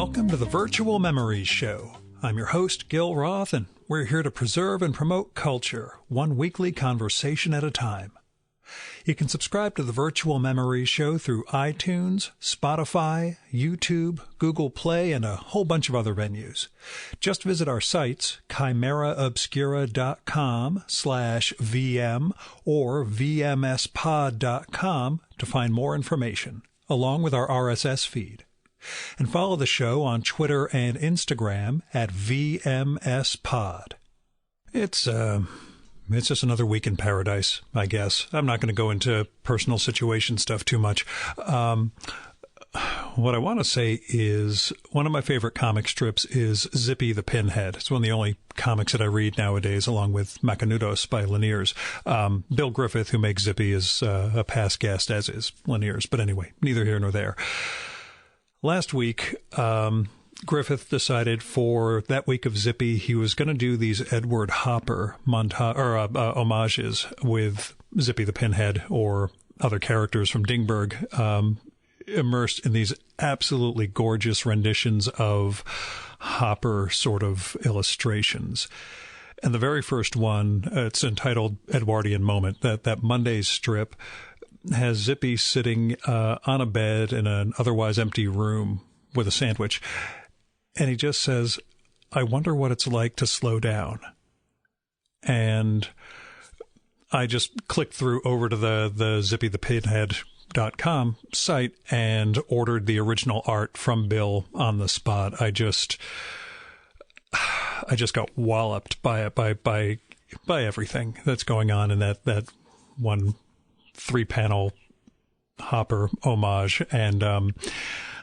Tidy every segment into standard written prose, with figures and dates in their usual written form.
Welcome to the Virtual Memories Show. I'm your host, Gil Roth, and we're here to preserve and promote culture, one weekly conversation at a time. You can subscribe to the Virtual Memories Show through iTunes, Spotify, YouTube, Google Play, and a whole bunch of other venues. Just visit our sites, chimeraobscura.com/VM or vmspod.com to find more information, along with our RSS feed. And follow the show on Twitter and Instagram at VMSPod. It's just another week in paradise, I guess. I'm not going to go into personal situation stuff too much. What I want to say is one of my favorite comic strips is Zippy the Pinhead. It's one of the only comics that I read nowadays, along with Macanudos by Laniers. Bill Griffith, who makes Zippy, is a past guest, as is Laniers. But anyway, neither here nor there. Last week, Griffith decided for that week of Zippy, he was going to do these Edward Hopper homages with Zippy the Pinhead or other characters from Dingberg, immersed in these absolutely gorgeous renditions of Hopper sort of illustrations. And the very first one, it's entitled Edwardian Moment, that Monday's strip, has Zippy sitting on a bed in an otherwise empty room with a sandwich. And he just says, "I wonder what it's like to slow down." And I just clicked through over to the zippythepinhead.com site and ordered the original art from Bill on the spot. I just got walloped by it, by everything that's going on in that one 3-panel Hopper homage. And I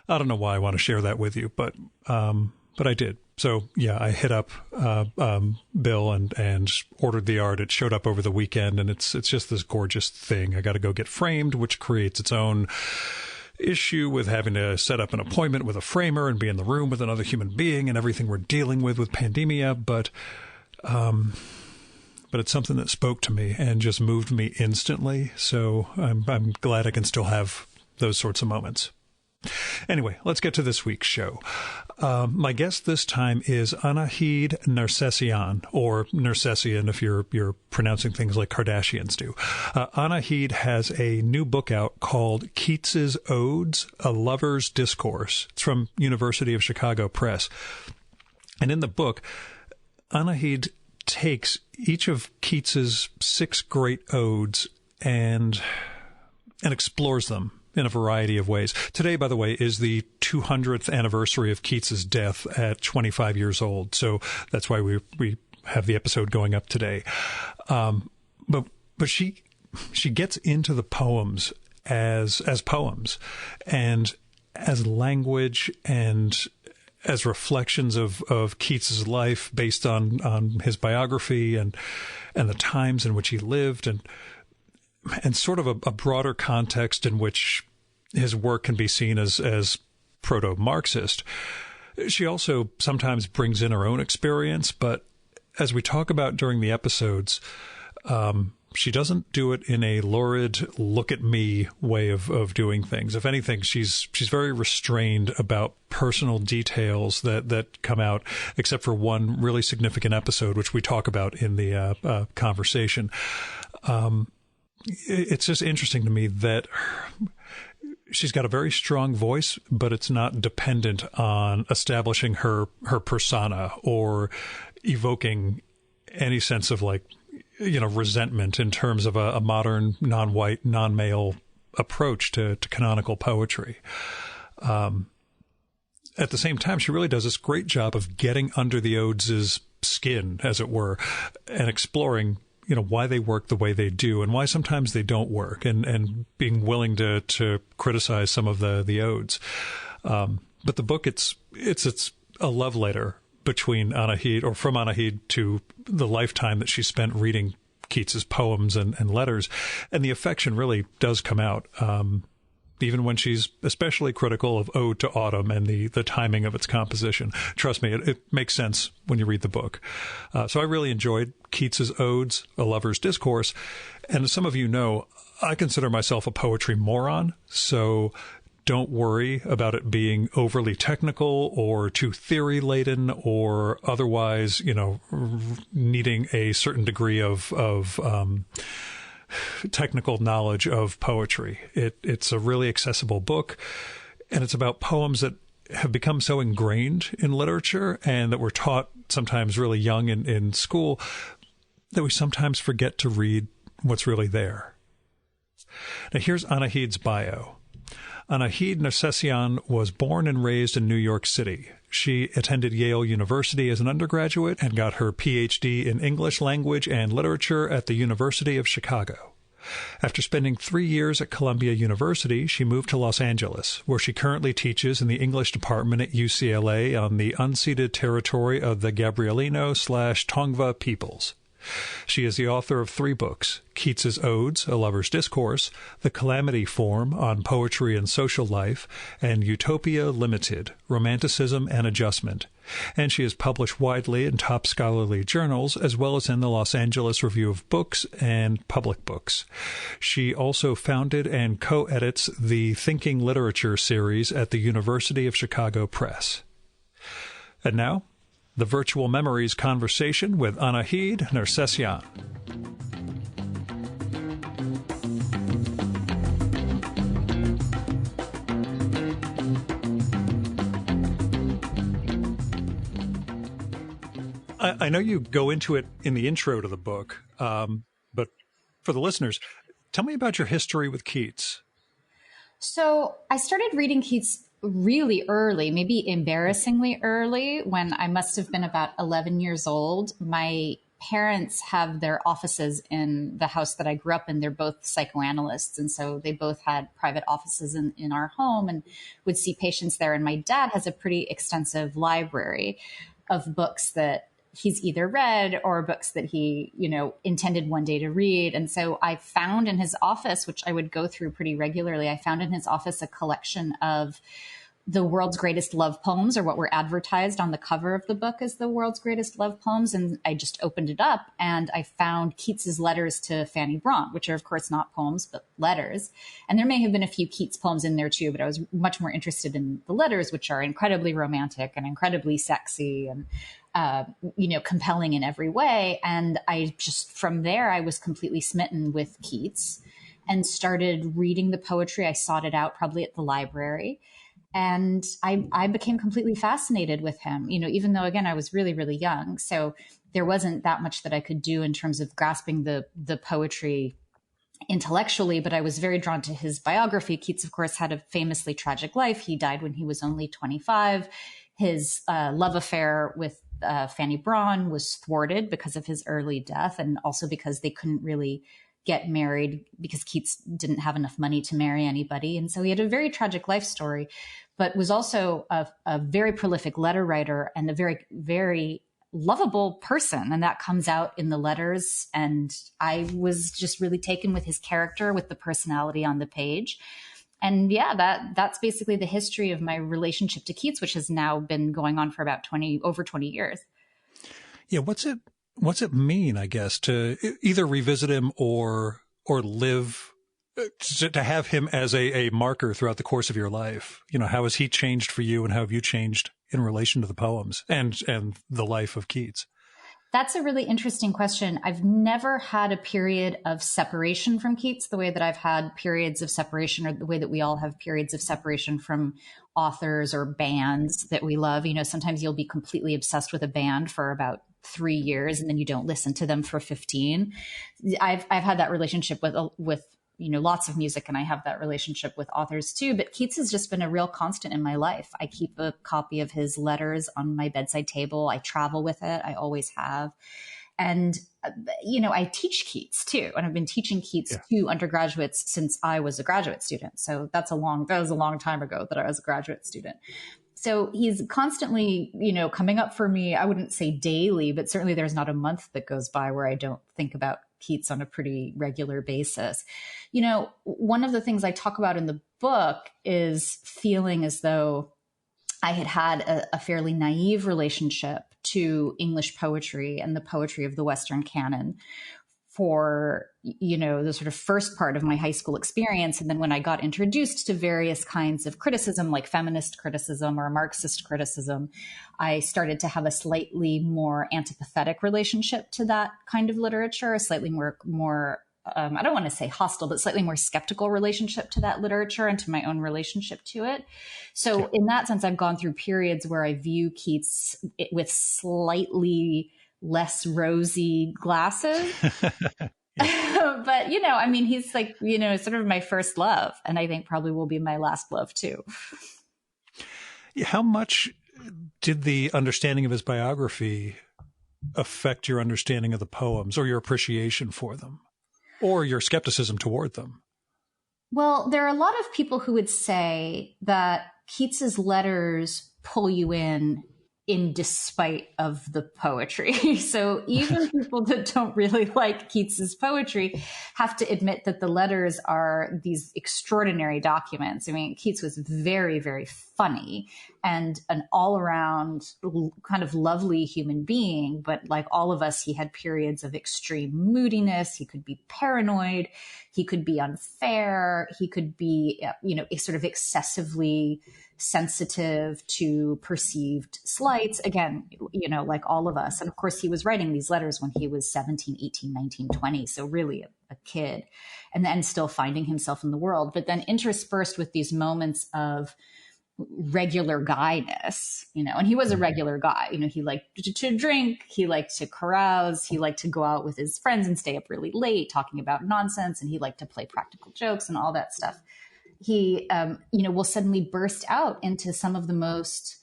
don't know why I want to share that with you, but I did. So yeah, I hit up Bill and ordered the art. It showed up over the weekend, and it's just this gorgeous thing. I got to go get framed, which creates its own issue with having to set up an appointment with a framer and be in the room with another human being and everything we're dealing with pandemia. But it's something that spoke to me and just moved me instantly. So I'm glad I can still have those sorts of moments. Anyway, let's get to this week's show. My guest this time is Anahid Nersessian, or Nersessian if you're pronouncing things like Kardashians do. Anahid has a new book out called Keats's Odes, A Lover's Discourse. It's from University of Chicago Press. And in the book, Anahid takes each of Keats's 6 great odes and explores them in a variety of ways. Today, by the way, is the 200th anniversary of Keats's death at 25 years old. So that's why we have the episode going up today. But she gets into the poems as poems and as language and as reflections of Keats's life based on his biography and the times in which he lived and sort of a broader context in which his work can be seen as proto-Marxist. She also sometimes brings in her own experience, but as we talk about during the episodes, she doesn't do it in a lurid, look-at-me way of doing things. If anything, she's very restrained about personal details that come out, except for one really significant episode, which we talk about in the conversation. It's just interesting to me that she's got a very strong voice, but it's not dependent on establishing her persona or evoking any sense of resentment in terms of a modern, non-white, non-male approach to canonical poetry. At the same time, she really does this great job of getting under the odes' skin, as it were, and exploring why they work the way they do and why sometimes they don't work, and being willing to criticize some of the odes. But the book, it's a love letter between Anahid, or from Anahid, to the lifetime that she spent reading Keats's poems and letters. And the affection really does come out, even when she's especially critical of Ode to Autumn and the timing of its composition. Trust me, it makes sense when you read the book. So I really enjoyed Keats's Odes, A Lover's Discourse. And as some of you know, I consider myself a poetry moron. So don't worry about it being overly technical or too theory laden or otherwise, needing a certain degree of technical knowledge of poetry. It's a really accessible book, and it's about poems that have become so ingrained in literature and that we're taught sometimes really young in school that we sometimes forget to read what's really there. Now, here's Anahid's bio. Anahid Nersessian was born and raised in New York City. She attended Yale University as an undergraduate and got her PhD in English language and literature at the University of Chicago. After spending 3 years at Columbia University, she moved to Los Angeles, where she currently teaches in the English department at UCLA on the unceded territory of the Gabrielino/Tongva peoples. She is the author of 3 books, Keats's Odes, A Lover's Discourse, The Calamity Form on Poetry and Social Life, and Utopia Limited, Romanticism and Adjustment. And she has published widely in top scholarly journals, as well as in the Los Angeles Review of Books and Public Books. She also founded and co-edits the Thinking Literature series at the University of Chicago Press. And now, the Virtual Memories conversation with Anahid Nersessian. I know you go into it in the intro to the book, but for the listeners, tell me about your history with Keats. So I started reading Keats really early, maybe embarrassingly early, when I must have been about 11 years old. My parents have their offices in the house that I grew up in. They're both psychoanalysts. And so they both had private offices in our home and would see patients there. And my dad has a pretty extensive library of books that he's either read or books that he, intended one day to read. And so I found in his office, which I would go through pretty regularly, I found in his office a collection of the world's greatest love poems, or what were advertised on the cover of the book as the world's greatest love poems. And I just opened it up and I found Keats's letters to Fanny Braun, which are of course not poems, but letters. And there may have been a few Keats poems in there too, but I was much more interested in the letters, which are incredibly romantic and incredibly sexy and, compelling in every way. And from there, I was completely smitten with Keats and started reading the poetry. I sought it out probably at the library. And I became completely fascinated with him, even though, again, I was really, really young. So there wasn't that much that I could do in terms of grasping the poetry intellectually, but I was very drawn to his biography. Keats, of course, had a famously tragic life. He died when he was only 25. His love affair with Fanny Braun was thwarted because of his early death, and also because they couldn't really get married because Keats didn't have enough money to marry anybody. And so he had a very tragic life story, but was also a very prolific letter writer and a very, very lovable person. And that comes out in the letters. And I was just really taken with his character, with the personality on the page. And yeah, that's basically the history of my relationship to Keats, which has now been going on for about over 20 years. Yeah. What's it mean, I guess, to either revisit him or live, to have him as a marker throughout the course of your life? How has he changed for you, and how have you changed in relation to the poems and the life of Keats? That's a really interesting question. I've never had a period of separation from Keats the way that I've had periods of separation, or the way that we all have periods of separation from authors or bands that we love. Sometimes you'll be completely obsessed with a band for about 3 years and then you don't listen to them for 15. I've had that relationship with lots of music, and I have that relationship with authors too. But Keats has just been a real constant in my life. I keep a copy of his letters on my bedside table. I travel with it. I always have. And, I teach Keats too. And I've been teaching Keats to undergraduates since I was a graduate student. So that was a long time ago that I was a graduate student. So he's constantly, coming up for me. I wouldn't say daily, but certainly there's not a month that goes by where I don't think about Keats on a pretty regular basis. One of the things I talk about in the book is feeling as though I had a fairly naive relationship to English poetry and the poetry of the Western canon for, the sort of first part of my high school experience. And then when I got introduced to various kinds of criticism, like feminist criticism or Marxist criticism, I started to have a slightly more antipathetic relationship to that kind of literature, a slightly more I don't want to say hostile, but slightly more skeptical relationship to that literature and to my own relationship to it. So in that sense, I've gone through periods where I view Keats with slightly less rosy glasses. But, he's like, sort of my first love. And I think probably will be my last love too. How much did the understanding of his biography affect your understanding of the poems or your appreciation for them or your skepticism toward them? Well, there are a lot of people who would say that Keats's letters pull you in despite of the poetry. So even people that don't really like Keats's poetry have to admit that the letters are these extraordinary documents. I mean, Keats was very, very funny and an all-around kind of lovely human being. But like all of us, he had periods of extreme moodiness. He could be paranoid. He could be unfair. He could be, sort of excessively sensitive to perceived slights, again, like all of us. And of course, he was writing these letters when he was 17, 18, 19, 20. So really a kid, and then still finding himself in the world, but then interspersed with these moments of regular guyness, and he was a regular guy. He liked to drink, he liked to carouse, he liked to go out with his friends and stay up really late talking about nonsense, and he liked to play practical jokes and all that stuff. He, will suddenly burst out into some of the most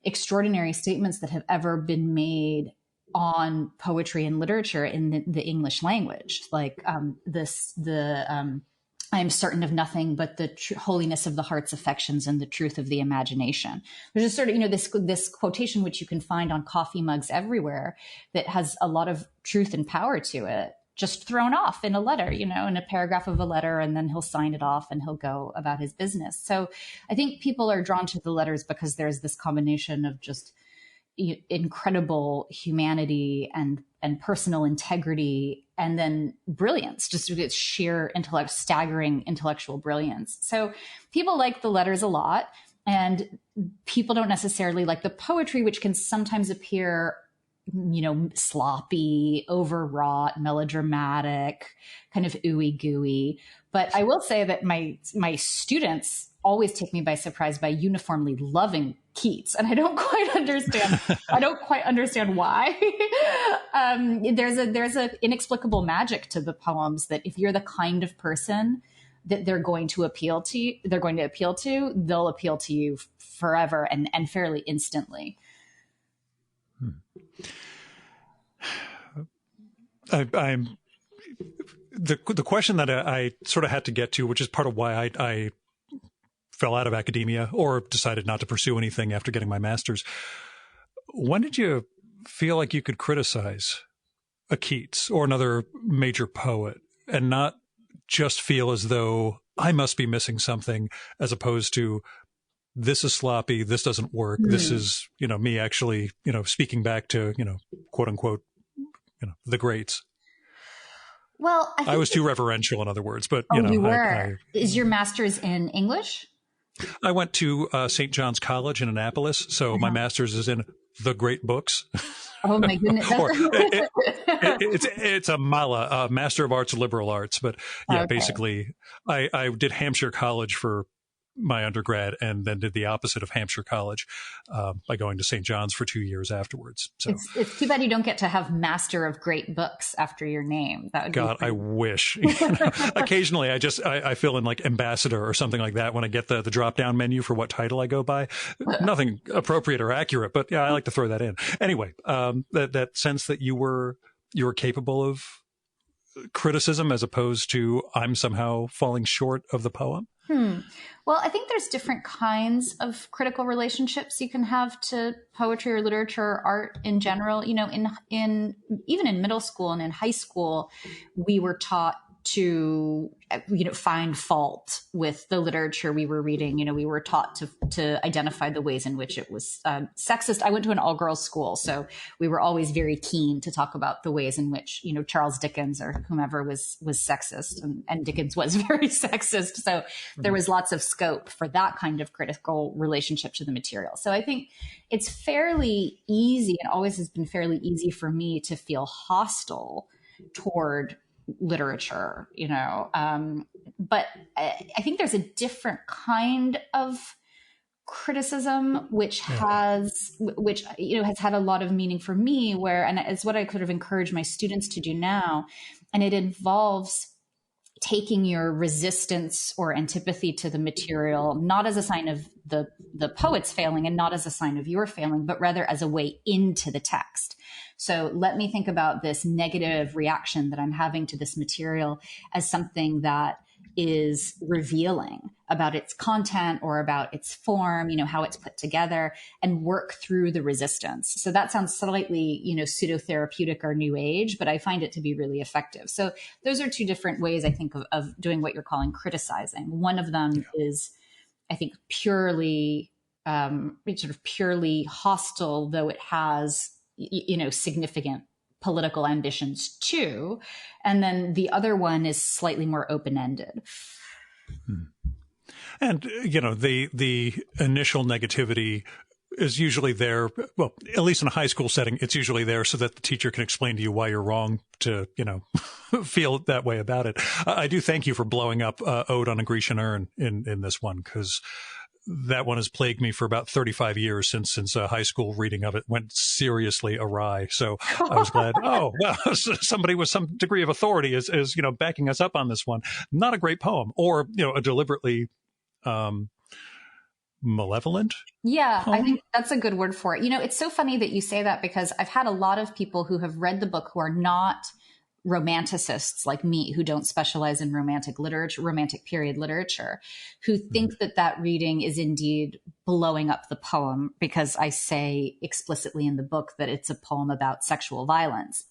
extraordinary statements that have ever been made on poetry and literature in the English language. Like I am certain of nothing but the holiness of the heart's affections and the truth of the imagination. There's just sort of, this quotation, which you can find on coffee mugs everywhere, that has a lot of truth and power to it, just thrown off in a letter, in a paragraph of a letter, and then he'll sign it off and he'll go about his business. So I think people are drawn to the letters because there's this combination of just incredible humanity and personal integrity, and then brilliance, just with its sheer staggering intellectual brilliance. So people like the letters a lot, and people don't necessarily like the poetry, which can sometimes appear sloppy, overwrought, melodramatic, kind of ooey gooey. But I will say that my students always take me by surprise by uniformly loving Keats, and I don't quite understand why. There's a inexplicable magic to the poems that if you're the kind of person that they're going to appeal to, they'll appeal to you forever and fairly instantly. I'm the question that I sort of had to get to, which is part of why I fell out of academia or decided not to pursue anything after getting my master's. When did you feel like you could criticize a Keats or another major poet and not just feel as though I must be missing something, as opposed to this is sloppy, this doesn't work, this is, me actually, speaking back to, quote unquote, the greats? Well, I was too reverential, in other words, but you were. Is your master's in English? I went to St. John's College in Annapolis, so my master's is in the great books. Oh my goodness! It's a MALA, Master of Arts, Liberal Arts, but basically, I did Hampshire College for my undergrad, and then did the opposite of Hampshire College by going to St. John's for 2 years afterwards. So it's too bad you don't get to have Master of Great Books after your name. That would God, I wish. Occasionally, I fill in like ambassador or something like that when I get the drop down menu for what title I go by. Nothing appropriate or accurate, but yeah, I like to throw that in. Anyway, that sense that you were capable of criticism as opposed to I'm somehow falling short of the poem. Well, I think there's different kinds of critical relationships you can have to poetry or literature or art in general. In even in middle school and in high school, we were taught to, find fault with the literature we were reading. We were taught to identify the ways in which it was sexist. I went to an all-girls school, so we were always very keen to talk about the ways in which, Charles Dickens or whomever was sexist, and Dickens was very sexist. So there was lots of scope for that kind of critical relationship to the material. So I think it's fairly easy, and always has been fairly easy for me to feel hostile toward literature, but I think there's a different kind of criticism which has had a lot of meaning for me, and it's what I sort of encourage my students to do now. And it involves taking your resistance or antipathy to the material, not as a sign of the poet's failing and not as a sign of your failing, but rather as a way into the text. So let me think about this negative reaction that I'm having to this material as something that is revealing about its content or about its form, how it's put together, and work through the resistance. So that sounds slightly, pseudo-therapeutic or new age, but I find it to be really effective. So those are two different ways, I think, of doing what you're calling criticizing. One of them is, I think, purely hostile, though it has, significant political ambitions too. And then the other one is slightly more open-ended. And, the initial negativity is usually there. Well, at least in a high school setting, it's usually there so that the teacher can explain to you why you're wrong to, feel that way about it. I do thank you for blowing up Ode on a Grecian Urn in this one, because that one has plagued me for about 35 years since high school reading of it went seriously awry. So I was glad. Oh, well, somebody with some degree of authority is backing us up on this one. Not a great poem, or a deliberately malevolent. Yeah, poem? I think that's a good word for it. It's so funny that you say that, because I've had a lot of people who have read the book who are not romanticists like me, who don't specialize in romantic literature, romantic period literature, who think that reading is indeed blowing up the poem, because I say explicitly in the book that it's a poem about sexual violence.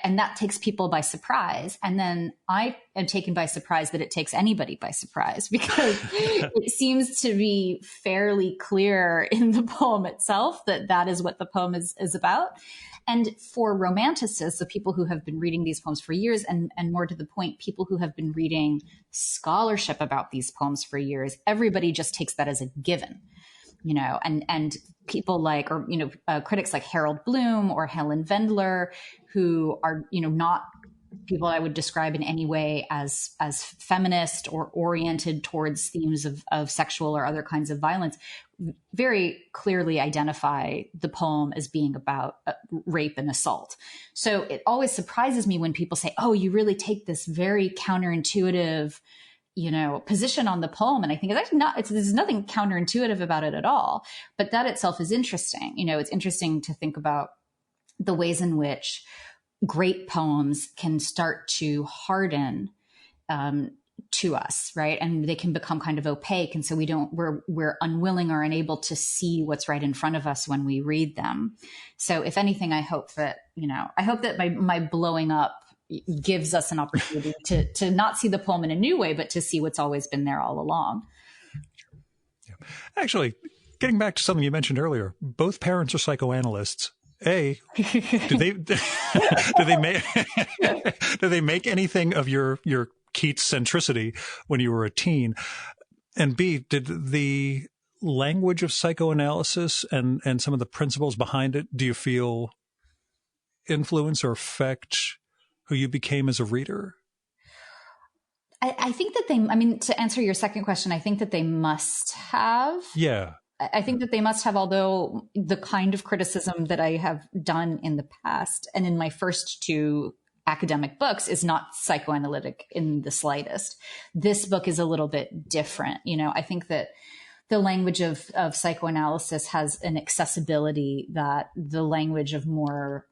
And that takes people by surprise. And then I am taken by surprise that it takes anybody by surprise, because it seems to be fairly clear in the poem itself that is what the poem is about. And for romanticists, so people who have been reading these poems for years, and more to the point, people who have been reading scholarship about these poems for years, everybody just takes that as a given, and people like, or, critics like Harold Bloom or Helen Vendler, who are, not people I would describe in any way as feminist or oriented towards themes of sexual or other kinds of violence, very clearly identify the poem as being about rape and assault. So it always surprises me when people say, oh, you really take this very counterintuitive, position on the poem. And I think it's actually not, there's nothing counterintuitive about it at all, but that itself is interesting. It's interesting to think about the ways in which great poems can start to harden to us, right? And they can become kind of opaque. And so we're unwilling or unable to see what's right in front of us when we read them. So if anything, I hope that my blowing up gives us an opportunity to not see the poem in a new way, but to see what's always been there all along. Yeah. Actually, getting back to something you mentioned earlier, both parents are psychoanalysts. A, do they make anything of your Keats centricity when you were a teen? And B, did the language of psychoanalysis and some of the principles behind it, do you feel influence or affect who you became as a reader? I think that to answer your second question, I think that they must have. Yeah. I think that they must have, although the kind of criticism that I have done in the past and in my first two academic books is not psychoanalytic in the slightest. This book is a little bit different. I think that the language of psychoanalysis has an accessibility that the language of more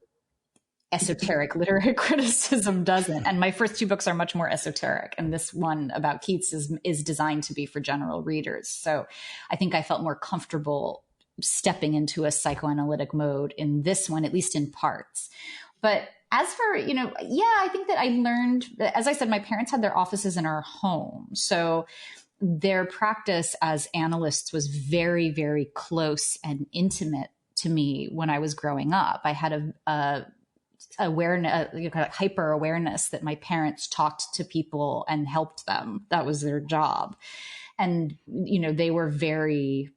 esoteric literary criticism doesn't. And my first two books are much more esoteric. And this one about Keats is designed to be for general readers. So I think I felt more comfortable stepping into a psychoanalytic mode in this one, at least in parts. But As for, I think that I learned, as I said, my parents had their offices in our home. So their practice as analysts was very, very close and intimate to me when I was growing up. I had a awareness, hyper awareness that my parents talked to people and helped them. That was their job. And, they were very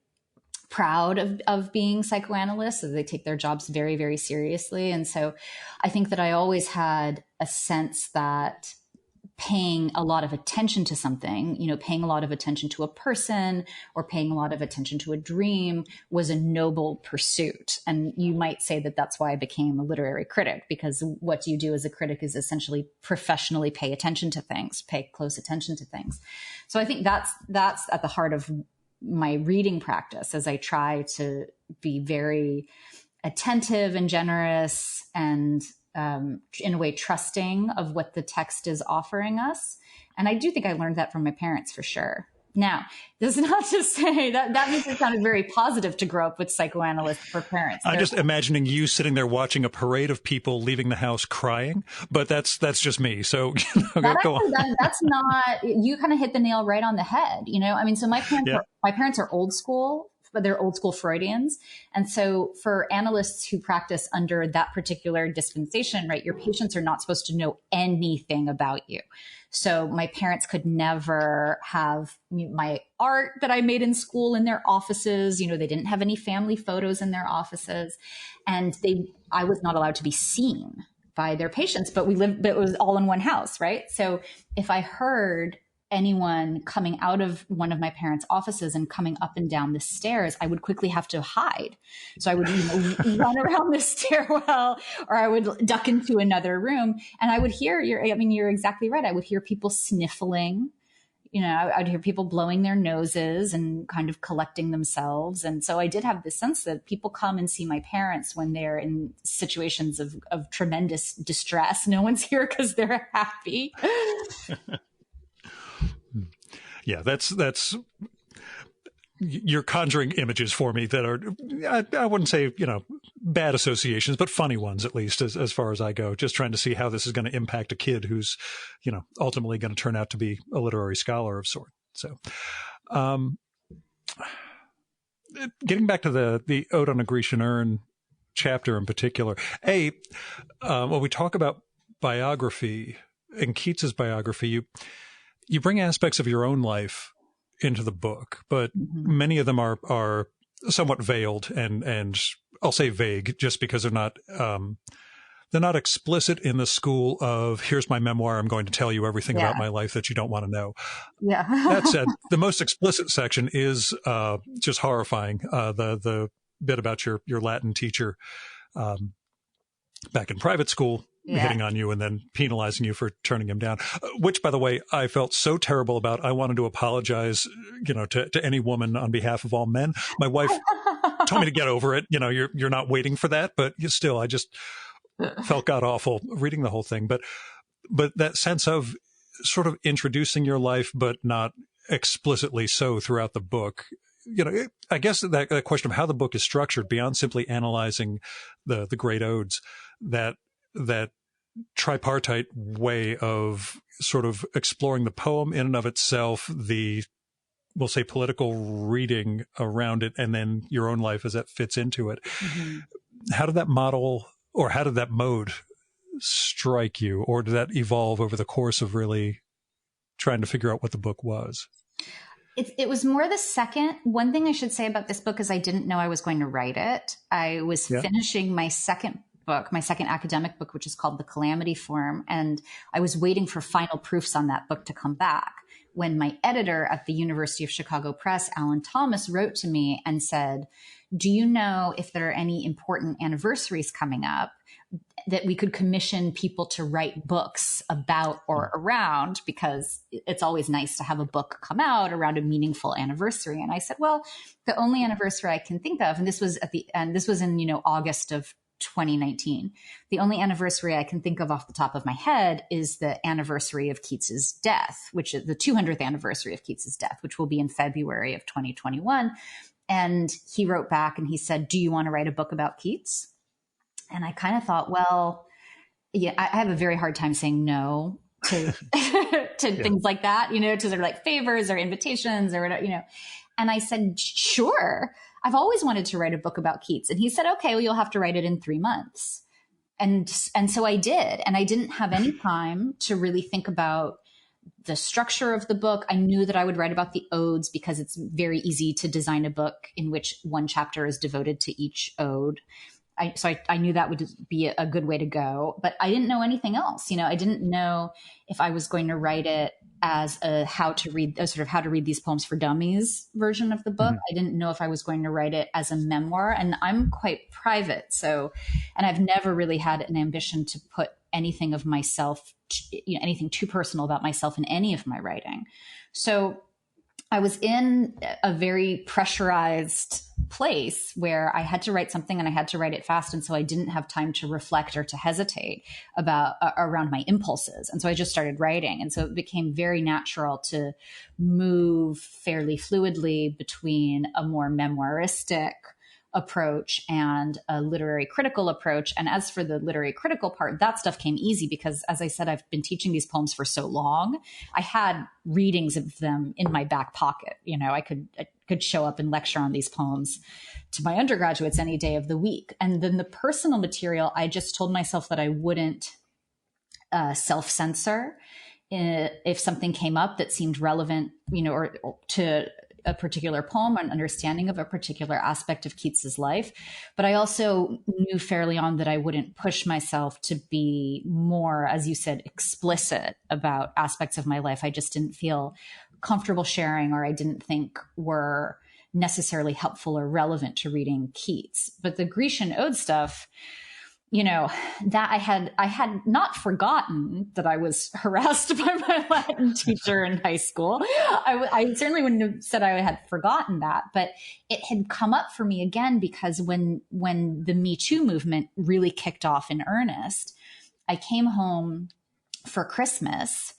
proud of being psychoanalysts. So they take their jobs very, very seriously. And so I think that I always had a sense that paying a lot of attention to something, paying a lot of attention to a person or paying a lot of attention to a dream was a noble pursuit. And you might say that that's why I became a literary critic, because what you do as a critic is essentially professionally pay attention to things, pay close attention to things. So I think that's at the heart of my reading practice, as I try to be very attentive and generous and in a way trusting of what the text is offering us. And I do think I learned that from my parents for sure. Now, this is not to say that makes it sound very positive to grow up with psychoanalysts for parents. I'm just imagining you sitting there watching a parade of people leaving the house crying, but that's just me. So go on. That's not, you kind of hit the nail right on the head. So my parents are old school, but they're old school Freudians. And so for analysts who practice under that particular dispensation, right, your patients are not supposed to know anything about you. So my parents could never have my art that I made in school in their offices. They didn't have any family photos in their offices, and I was not allowed to be seen by their patients, but it was all in one house, right? So if I heard anyone coming out of one of my parents' offices and coming up and down the stairs, I would quickly have to hide. So I would run around the stairwell, or I would duck into another room, and I would hear you're exactly right. I would hear people sniffling. I'd hear people blowing their noses and kind of collecting themselves. And so I did have this sense that people come and see my parents when they're in situations of tremendous distress. No one's here because they're happy. Yeah, that's you're conjuring images for me that are, I wouldn't say, bad associations, but funny ones, at least as far as I go, just trying to see how this is going to impact a kid who's, ultimately going to turn out to be a literary scholar of sort. So, getting back to the Ode on a Grecian Urn chapter in particular, when we talk about biography and Keats's biography, you bring aspects of your own life into the book, but many of them are somewhat veiled and I'll say vague, just because they're not explicit in the school of, here's my memoir, I'm going to tell you everything about my life that you don't want to know. Yeah. That said, the most explicit section is just horrifying. The bit about your Latin teacher back in private school, hitting on you and then penalizing you for turning him down, which, by the way, I felt so terrible about. I wanted to apologize, to any woman on behalf of all men. My wife told me to get over it. You're not waiting for that, but still, I just felt god awful reading the whole thing. But that sense of sort of introducing your life, but not explicitly so throughout the book. I guess that question of how the book is structured, beyond simply analyzing the great odes, that tripartite way of sort of exploring the poem in and of itself, we'll say political reading around it, and then your own life as that fits into it. Mm-hmm. How did that model, or how did that mode strike you, or did that evolve over the course of really trying to figure out what the book was? It was more the second. One thing I should say about this book is I didn't know I was going to write it. I was finishing my second book, my second academic book, which is called The Calamity Form. And I was waiting for final proofs on that book to come back when my editor at the University of Chicago Press, Alan Thomas, wrote to me and said, do you know if there are any important anniversaries coming up that we could commission people to write books about or around, because it's always nice to have a book come out around a meaningful anniversary. And I said, well, the only anniversary I can think of, and this was in August of 2019. The only anniversary I can think of off the top of my head is the anniversary of Keats's death, which is the 200th anniversary of Keats's death, which will be in February of 2021. And he wrote back and he said, do you want to write a book about Keats? And I kind of thought, well, yeah, I have a very hard time saying no to to things like that, to sort of like favors or invitations or whatever. And I said, sure. I've always wanted to write a book about Keats. And he said, okay, well, you'll have to write it in 3 months. And so I did. And I didn't have any time to really think about the structure of the book. I knew that I would write about the odes because it's very easy to design a book in which one chapter is devoted to each ode. So I knew that would be a good way to go, but I didn't know anything else. I didn't know if I was going to write it as a how to read these poems for dummies version of the book. I didn't know if I was going to write it as a memoir, and I'm quite private. And I've never really had an ambition to put anything of myself, anything too personal about myself in any of my writing. So I was in a very pressurized place where I had to write something and I had to write it fast. And so I didn't have time to reflect or to hesitate around my impulses. And so I just started writing. And so it became very natural to move fairly fluidly between a more memoiristic approach and a literary critical approach. And as for the literary critical part, that stuff came easy because, as I said, I've been teaching these poems for so long. I had readings of them in my back pocket. I could show up and lecture on these poems to my undergraduates any day of the week. And then the personal material, I just told myself that I wouldn't self-censor if something came up that seemed relevant, or to a particular poem or an understanding of a particular aspect of Keats's life. But I also knew fairly on that I wouldn't push myself to be more, as you said, explicit about aspects of my life I just didn't feel comfortable sharing, or I didn't think were necessarily helpful or relevant to reading Keats. But the Grecian ode stuff, that I had not forgotten that I was harassed by my Latin teacher in high school. I certainly wouldn't have said I had forgotten that, but it had come up for me again because when the Me Too movement really kicked off in earnest, I came home for Christmas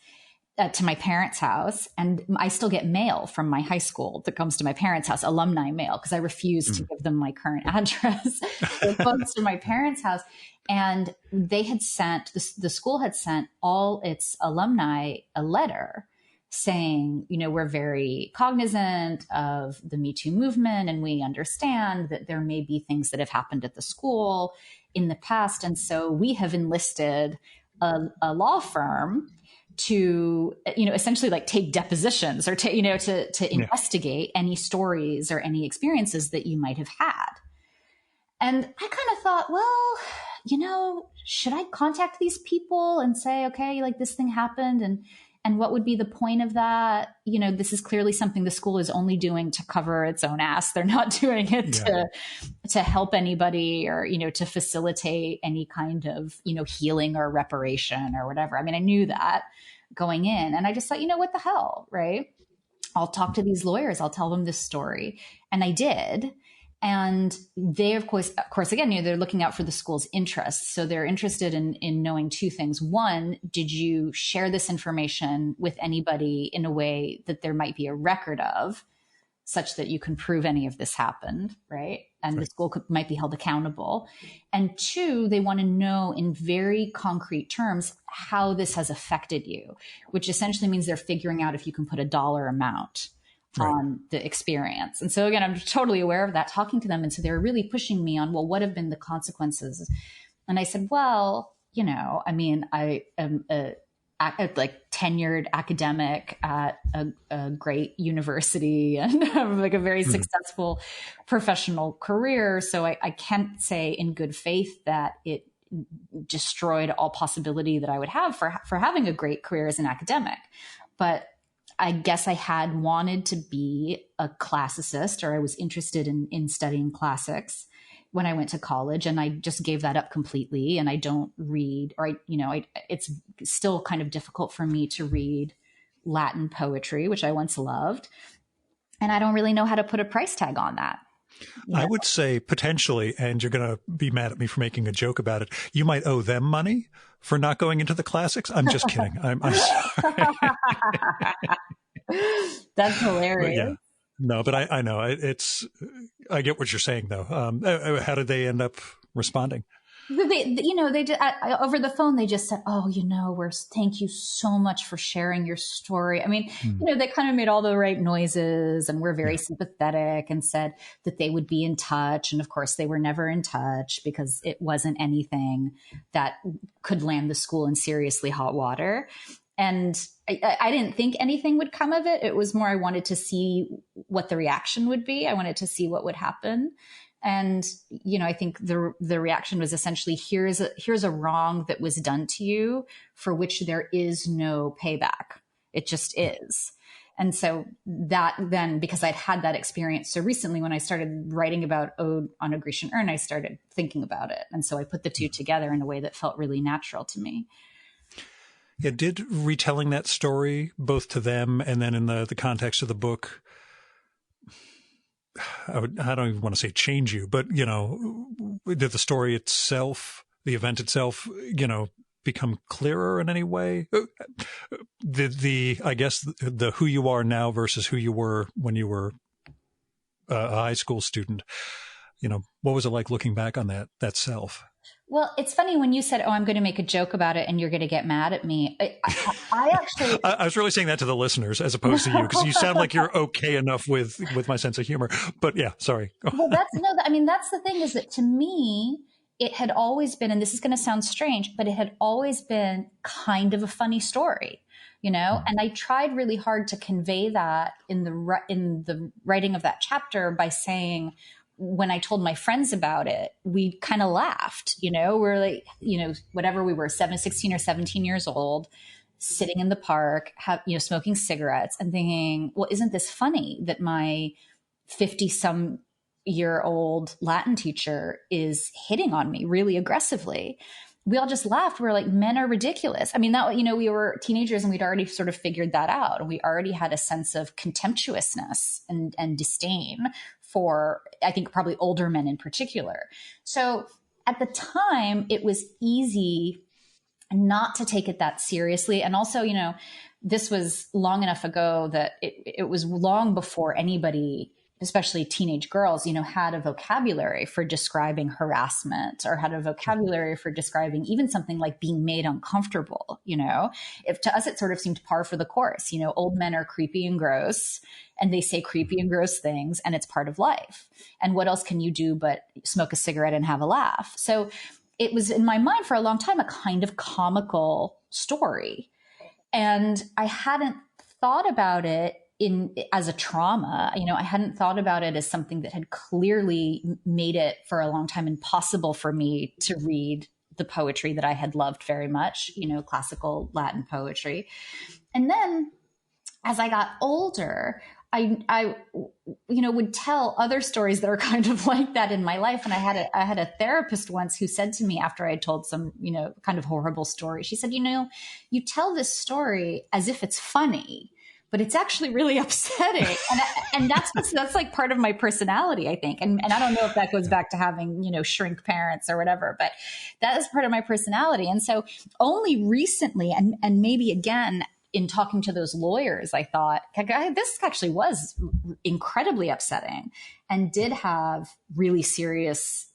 to my parents' house, and I still get mail from my high school that comes to my parents' house, alumni mail, because I refuse to give them my current address. So it goes to my parents' house, and they had sent, the school had sent all its alumni a letter saying, we're very cognizant of the Me Too movement, and we understand that there may be things that have happened at the school in the past, and so we have enlisted a law firm to, essentially like take depositions or to investigate any stories or any experiences that you might have had. And I kind of thought, well, should I contact these people and say, okay, like this thing happened and what would be the point of that? This is clearly something the school is only doing to cover its own ass. They're not doing it to help anybody or, to facilitate any kind of, healing or reparation or whatever. I mean, I knew that going in, and I just thought, what the hell, right? I'll talk to these lawyers. I'll tell them this story. And I did. And they, of course, again, they're looking out for the school's interests. So they're interested in knowing two things. One, did you share this information with anybody in a way that there might be a record of, such that you can prove any of this happened, right? And the school might be held accountable. And two, they want to know in very concrete terms how this has affected you, which essentially means they're figuring out if you can put a dollar amount on the experience. And so again, I'm totally aware of that, talking to them. And so they're really pushing me on, well, what have been the consequences? And I said, well, I mean, I am a tenured academic at a great university and have like a very successful professional career. So I can't say in good faith that it destroyed all possibility that I would have for having a great career as an academic. But I guess I had wanted to be a classicist, or I was interested in studying classics when I went to college, and I just gave that up completely. And I don't read, or it's still kind of difficult for me to read Latin poetry, which I once loved. And I don't really know how to put a price tag on that. I would say potentially, and you're going to be mad at me for making a joke about it, you might owe them money for not going into the classics. I'm just kidding. I'm sorry. That's hilarious. Yeah. No, but I know I get what you're saying though. How did they end up responding? They did over the phone. They just said, "Oh, thank you so much for sharing your story." I mean, they kind of made all the right noises and were very sympathetic and said that they would be in touch. And of course, they were never in touch because it wasn't anything that could land the school in seriously hot water. And I didn't think anything would come of it. It was more I wanted to see what the reaction would be. I wanted to see what would happen. And, I think the reaction was essentially, here's a wrong that was done to you for which there is no payback. It just is. And so that then, because I'd had that experience so recently, when I started writing about Ode on a Grecian Urn, I started thinking about it. And so I put the two together in a way that felt really natural to me. Yeah, did retelling that story both to them and then in the context of the book, I don't even want to say change you, but, did the story itself, the event itself, become clearer in any way? I guess the who you are now versus who you were when you were a high school student, what was it like looking back on that self? Well, it's funny when you said, "Oh, I'm going to make a joke about it and you're going to get mad at me." I actually, I was really saying that to the listeners as opposed to you, because you sound like you're okay enough with my sense of humor. But yeah, sorry. Well, that's the thing, is that to me, it had always been, and this is going to sound strange, but it had always been kind of a funny story, and I tried really hard to convey that in the writing of that chapter by saying, when I told my friends about it, we kind of laughed, we're like, whatever, we were 16 or 17 years old, sitting in the park, smoking cigarettes and thinking, well, isn't this funny that my 50-some-year-old Latin teacher is hitting on me really aggressively? We all just laughed. We were like, men are ridiculous. I mean, that, we were teenagers and we'd already sort of figured that out. And we already had a sense of contemptuousness and disdain for, I think, probably older men in particular. So at the time, it was easy not to take it that seriously. And also, this was long enough ago that it was long before anybody, especially teenage girls, had a vocabulary for describing harassment, or had a vocabulary for describing even something like being made uncomfortable. If to us, it sort of seemed par for the course. Old men are creepy and gross, and they say creepy and gross things, and it's part of life. And what else can you do but smoke a cigarette and have a laugh? So it was in my mind for a long time a kind of comical story. And I hadn't thought about it as a trauma. I hadn't thought about it as something that had clearly made it for a long time impossible for me to read the poetry that I had loved very much, classical Latin poetry. And then as I got older, I would tell other stories that are kind of like that in my life. And I had a therapist once who said to me, after I told some, kind of horrible story, she said, you tell this story as if it's funny, but it's actually really upsetting. And that's like part of my personality, I think. And I don't know if that goes back to having, shrink parents or whatever, but that is part of my personality. And so only recently, and maybe again, in talking to those lawyers, I thought, this actually was incredibly upsetting and did have really serious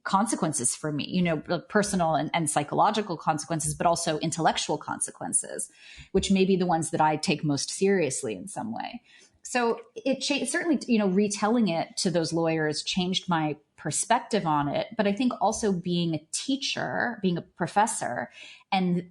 consequences for me, personal and psychological consequences, but also intellectual consequences, which may be the ones that I take most seriously in some way. So it certainly, retelling it to those lawyers changed my perspective on it. But I think also being a teacher, being a professor, and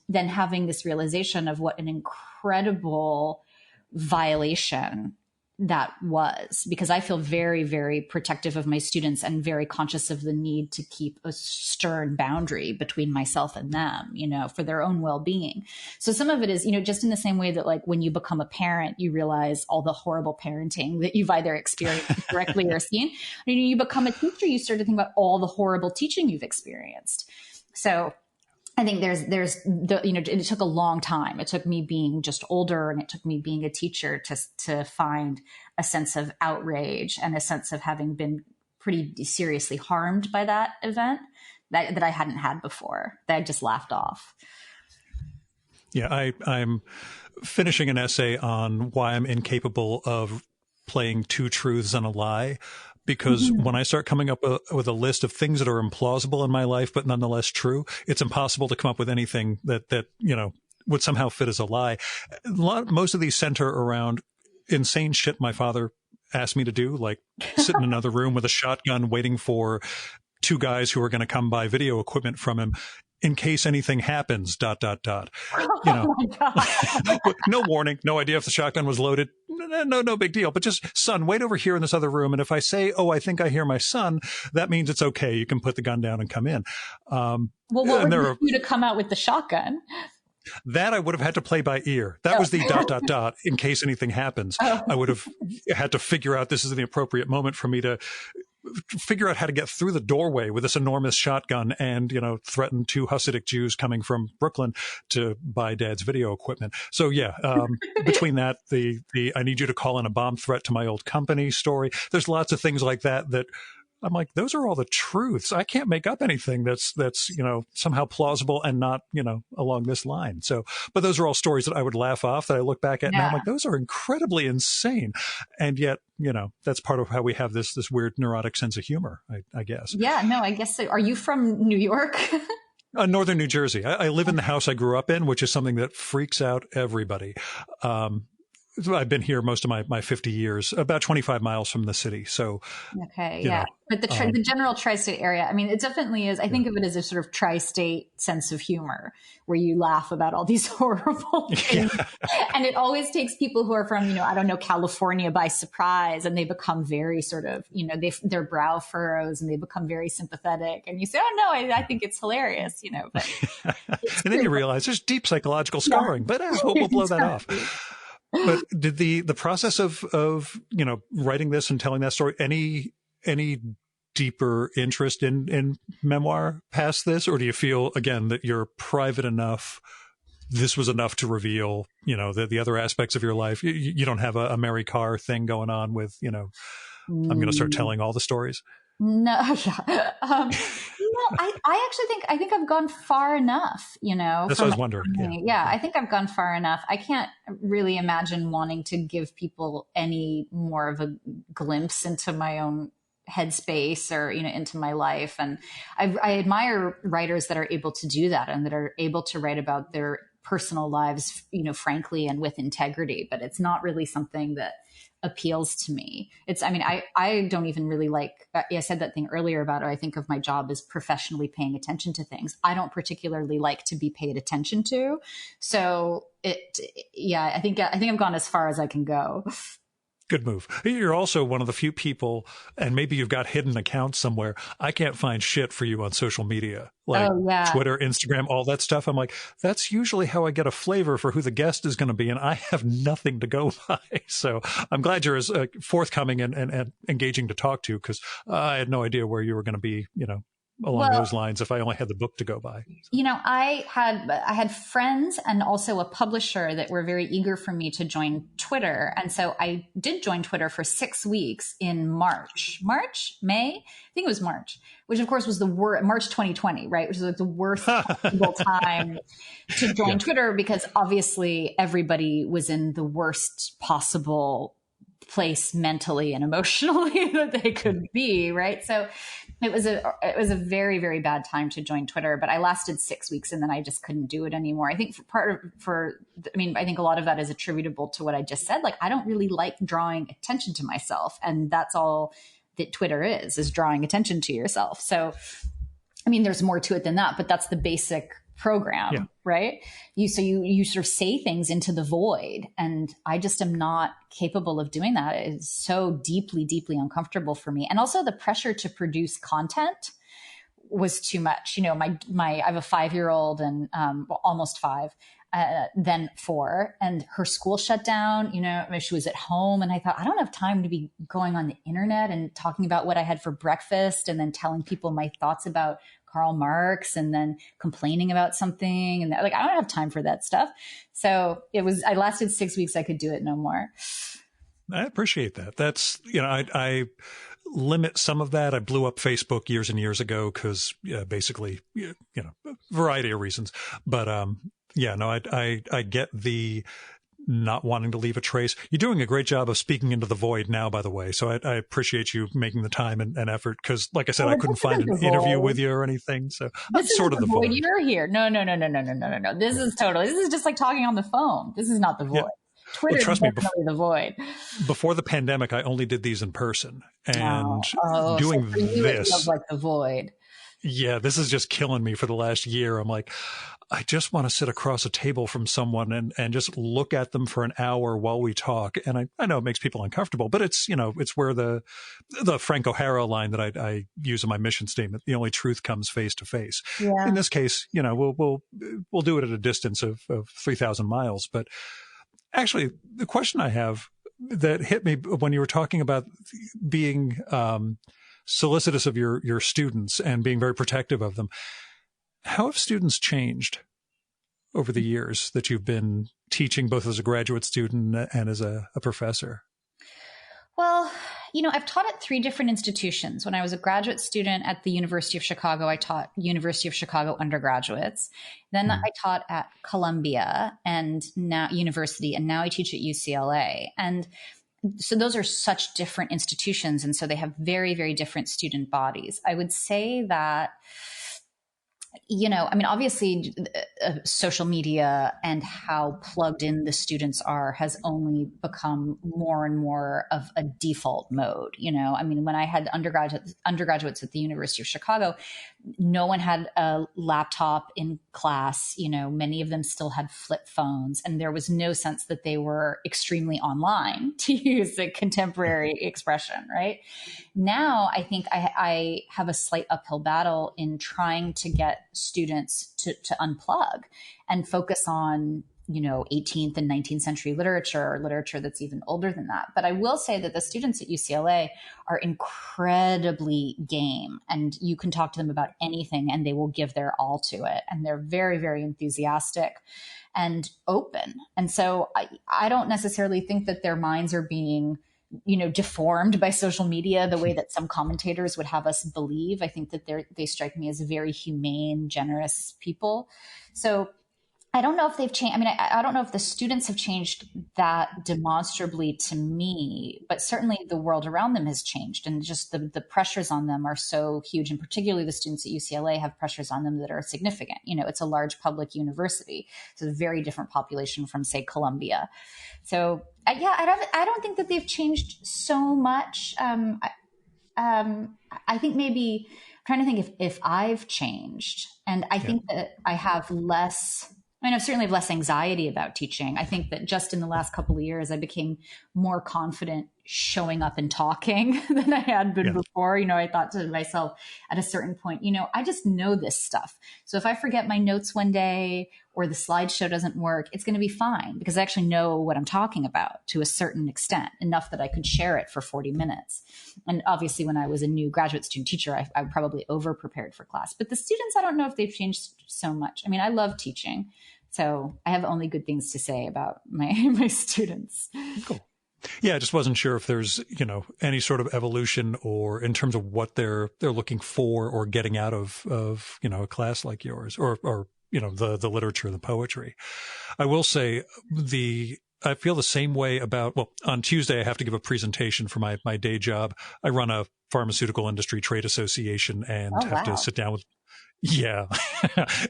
then having this realization of what an incredible violation that was, because I feel very, very protective of my students and very conscious of the need to keep a stern boundary between myself and them, for their own well-being. So some of it is, just in the same way that like when you become a parent, you realize all the horrible parenting that you've either experienced directly or seen. When you become a teacher, you start to think about all the horrible teaching you've experienced. So I think it took a long time. It took me being just older, and it took me being a teacher to find a sense of outrage and a sense of having been pretty seriously harmed by that event that I hadn't had before, that I just laughed off. Yeah, I'm finishing an essay on why I'm incapable of playing two truths and a lie. because when I start coming up with a list of things that are implausible in my life, but nonetheless true, it's impossible to come up with anything that would somehow fit as a lie. Most of these center around insane shit my father asked me to do, like sit in another room with a shotgun waiting for two guys who are going to come buy video equipment from him in case anything happens, ... Oh my God. No warning, no idea if the shotgun was loaded. No big deal. But just, son, wait over here in this other room. And if I say, oh, I think I hear my son, that means it's okay. You can put the gun down and come in. Well, what would you to come out with the shotgun? That I would have had to play by ear. That was the ... in case anything happens. I would have had to figure out this is the appropriate moment for me to figure out how to get through the doorway with this enormous shotgun and, threaten two Hasidic Jews coming from Brooklyn to buy Dad's video equipment. So yeah, between that, the I need you to call in a bomb threat to my old company story. There's lots of things like that I'm like, those are all the truths. I can't make up anything that's somehow plausible and not, along this line. So, but those are all stories that I would laugh off, that I look back at now. I'm like, those are incredibly insane. And yet, that's part of how we have this weird neurotic sense of humor, I guess. Yeah, no, I guess so. Are you from New York? Northern New Jersey. I live in the house I grew up in, which is something that freaks out everybody. I've been here most of my 50 years, about 25 miles from the city. So, okay, yeah. But the general tri-state area, I mean, it definitely is. I think of it as a sort of tri-state sense of humor where you laugh about all these horrible things. Yeah. And it always takes people who are from, California by surprise, and they become very sort of, their brow furrows and they become very sympathetic. And you say, oh, no, I think it's hilarious, But and then you realize there's deep psychological scarring, but we'll blow that off. But did the process of writing this and telling that story, any deeper interest in memoir past this, or do you feel again that you're private enough? This was enough to reveal, the other aspects of your life. You don't have a Mary Carr thing going on with, I'm going to start telling all the stories. No, yeah. No, I think I've gone far enough, That's what I was wondering. Yeah, I think I've gone far enough. I can't really imagine wanting to give people any more of a glimpse into my own headspace or, into my life. And I admire writers that are able to do that and that are able to write about their personal lives, frankly, and with integrity, but it's not really something that appeals to me. I don't even really like, I said that thing earlier about I think of my job as professionally paying attention to things. I don't particularly like to be paid attention to. So I think I've gone as far as I can go. Good move. You're also one of the few people, and maybe you've got hidden accounts somewhere. I can't find shit for you on social media, like Twitter, Instagram, all that stuff. I'm like, that's usually how I get a flavor for who the guest is going to be, and I have nothing to go by. So I'm glad you're as forthcoming and engaging to talk to, because I had no idea where you were going to be, along those lines if I only had the book to go by. I had friends and also a publisher that were very eager for me to join Twitter. And so I did join Twitter for 6 weeks in May? I think it was March, which of course was the worst, March 2020, right? Which was like the worst possible time to join Twitter, because obviously everybody was in the worst possible place mentally and emotionally that they could be, right? So it was a very, very bad time to join Twitter, but I lasted 6 weeks and then I just couldn't do it anymore. I think I think a lot of that is attributable to what I just said. Like, I don't really like drawing attention to myself, and that's all that Twitter is drawing attention to yourself. So, there's more to it than that, but that's the basic program, right? You sort of say things into the void, and I just am not capable of doing that. It is so deeply, deeply uncomfortable for me. And also the pressure to produce content was too much. I have a 5-year-old and almost 5, then 4, and her school shut down. She was at home, and I thought, I don't have time to be going on the internet and talking about what I had for breakfast and then telling people my thoughts about Karl Marx and then complaining about something. And I don't have time for that stuff. So I lasted 6 weeks. I could do it no more. I appreciate that. That's, I limit some of that. I blew up Facebook years and years ago because basically, a variety of reasons. But I get the not wanting to leave a trace. You're doing a great job of speaking into the void now, by the way. So I appreciate you making the time and effort because, like I said, I couldn't find an interview with you or anything. So this I'm sort of the void. You're here. No. This is just like talking on the phone. This is not the void. Yeah. Twitter is definitely the void. Before the pandemic, I only did these in person, and doing so for you, this it feels like the void. Yeah, this is just killing me for the last year. I'm like, I just want to sit across a table from someone and just look at them for an hour while we talk. And I know it makes people uncomfortable, but it's, it's where the Frank O'Hara line that I use in my mission statement, the only truth comes face to face. In this case, we'll do it at a distance of 3,000 miles. But actually, the question I have that hit me when you were talking about being solicitous of your students and being very protective of them. How have students changed over the years that you've been teaching, both as a graduate student and as a professor? Well, I've taught at 3 different institutions. When I was a graduate student at the University of Chicago, I taught University of Chicago undergraduates. Then I taught at Columbia and now University, and now I teach at UCLA. And so those are such different institutions. And so they have very, very different student bodies. I would say that, obviously social media and how plugged in the students are has only become more and more of a default mode. When I had undergraduates at the University of Chicago, no one had a laptop in class. Many of them still had flip phones, and there was no sense that they were extremely online, to use a contemporary expression, right? Now, I think I have a slight uphill battle in trying to get students to unplug and focus on 18th and 19th century literature, or literature that's even older than that. But I will say that the students at UCLA are incredibly game, and you can talk to them about anything and they will give their all to it. And they're very, very enthusiastic and open. And so I don't necessarily think that their minds are being deformed by social media the way that some commentators would have us believe. I think that they strike me as very humane, generous people. So I don't know if they've changed. I don't know if the students have changed that demonstrably to me, but certainly the world around them has changed, and just the pressures on them are so huge. And particularly the students at UCLA have pressures on them that are significant. It's a large public university. It's a very different population from, say, Columbia. So I don't think that they've changed so much. I think maybe I'm trying to think if I've changed, and I think that I have less. I certainly have less anxiety about teaching. I think that just in the last couple of years, I became more confident showing up and talking than I had been before. I thought to myself at a certain point, I just know this stuff. So if I forget my notes one day or the slideshow doesn't work, it's going to be fine because I actually know what I'm talking about to a certain extent, enough that I could share it for 40 minutes. And obviously when I was a new graduate student teacher, I probably over prepared for class. But the students, I don't know if they've changed so much. I love teaching. So I have only good things to say about my students. Cool. Yeah, I just wasn't sure if there's, any sort of evolution or in terms of what they're looking for or getting out of a class like yours or the literature, the poetry. I will say I feel the same way on Tuesday, I have to give a presentation for my day job. I run a pharmaceutical industry trade association and have to sit down with. Yeah,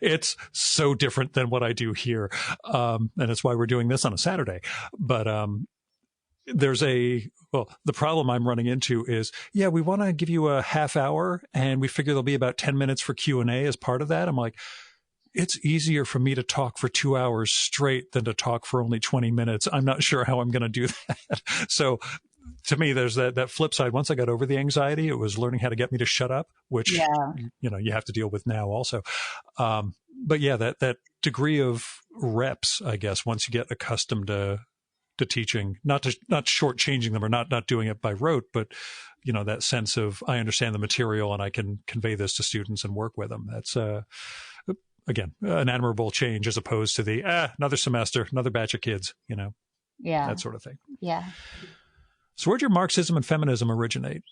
it's so different than what I do here. And it's why we're doing this on a Saturday. But the problem I'm running into is, we want to give you a half hour and we figure there'll be about 10 minutes for Q&A as part of that. I'm like, it's easier for me to talk for 2 hours straight than to talk for only 20 minutes. I'm not sure how I'm going to do that. So to me, there's that flip side. Once I got over the anxiety, it was learning how to get me to shut up, which, you have to deal with now also. But that degree of reps, I guess, once you get accustomed to teaching, not shortchanging them or not doing it by rote, but, that sense of I understand the material and I can convey this to students and work with them. That's, again, an admirable change as opposed to the, another semester, another batch of kids, that sort of thing. Yeah. So where'd your Marxism and feminism originate?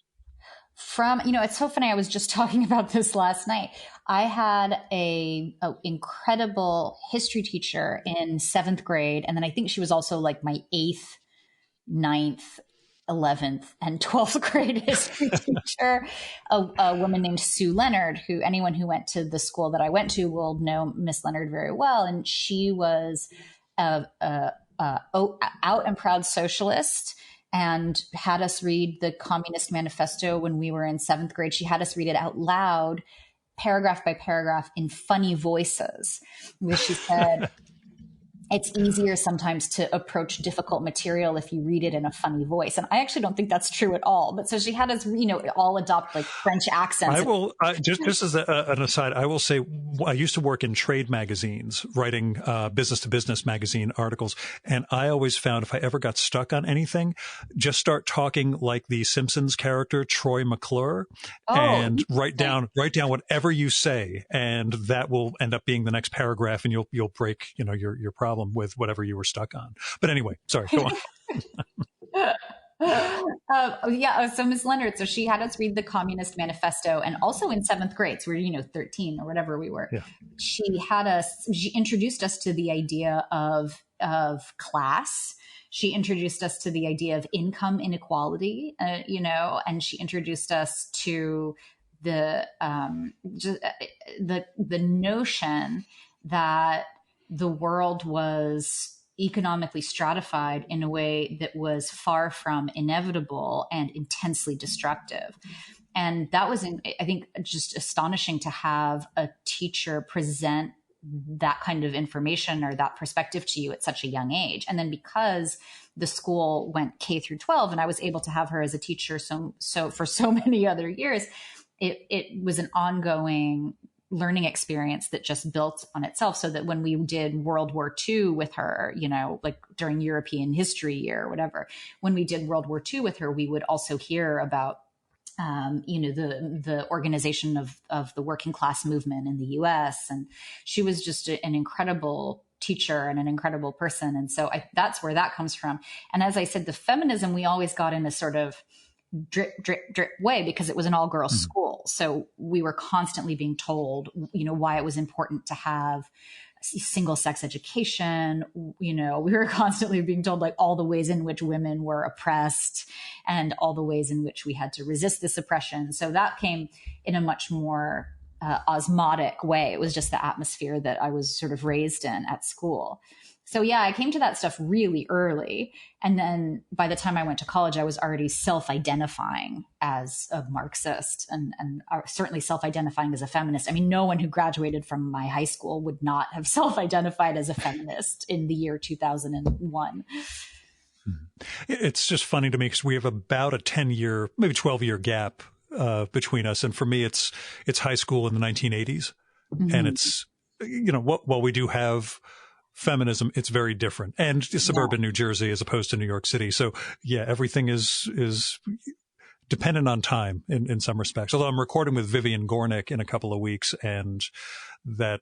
From, you know, it's so funny. I was just talking about this last night. I had a incredible history teacher in 7th grade. And then I think she was also like my 8th, 9th, 11th, and 12th grade history teacher, a woman named Sue Leonard, who anyone who went to the school that I went to will know Miss Leonard very well. And she was a out and proud socialist, and had us read the Communist Manifesto when we were in 7th grade. She had us read it out loud, paragraph by paragraph, in funny voices, because she said, it's easier sometimes to approach difficult material if you read it in a funny voice. And I actually don't think that's true at all. But so she had us, you know, all adopt like French accents. I will, just as an aside, I will say I used to work in trade magazines, writing business to business magazine articles. And I always found if I ever got stuck on anything, just start talking like the Simpsons character, Troy McClure, and write down whatever you say. And that will end up being the next paragraph, and you'll break, you know, your problem with whatever you were stuck on. But anyway, sorry, go on. So Ms. Leonard, so she had us read the Communist Manifesto, and also in 7th grade, so we're, you know, 13 or whatever we were. Yeah. She introduced us to the idea of class. She introduced us to the idea of income inequality, you know, and she introduced us to the notion that the world was economically stratified in a way that was far from inevitable and intensely destructive. And that was, I think, just astonishing to have a teacher present that kind of information or that perspective to you at such a young age. And then because the school went K through 12 and I was able to have her as a teacher so for so many other years, it was an ongoing learning experience that just built on itself, so that when we did World War II with her, you know, like during European History Year or whatever, when we did World War II with her, we would also hear about, you know, the organization of the working class movement in the US. And she was just an incredible teacher and an incredible person. And so that's where that comes from. And as I said, the feminism, we always got in a sort of drip way, because it was an all girls school. So we were constantly being told, you know, why it was important to have single sex education. You know, we were constantly being told like all the ways in which women were oppressed and all the ways in which we had to resist this oppression. So that came in a much more osmotic way. It was just the atmosphere that I was sort of raised in at school. So yeah, I came to that stuff really early. And then by the time I went to college, I was already self-identifying as a Marxist and certainly self-identifying as a feminist. I mean, no one who graduated from my high school would not have self-identified as a feminist in the year 2001. It's just funny to me because we have about a 10-year, maybe 12-year gap between us. And for me, it's high school in the 1980s. Mm-hmm. And it's, you know, while we do have feminism, it's very different, and suburban New Jersey as opposed to New York City. So yeah, everything is dependent on time in some respects. Although I'm recording with Vivian Gornick in a couple of weeks, and that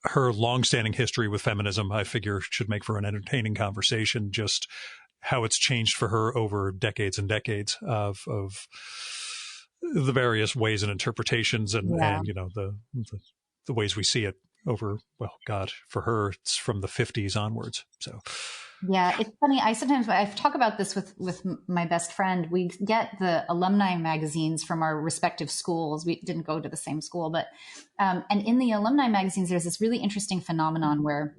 her longstanding history with feminism, I figure, should make for an entertaining conversation. Just how it's changed for her over decades and decades of the various ways and interpretations, and you know the ways we see it over, well, God, for her, it's from the 50s onwards. So, yeah, it's funny. I talk about this with my best friend. We get the alumni magazines from our respective schools. We didn't go to the same school, but, and in the alumni magazines, there's this really interesting phenomenon where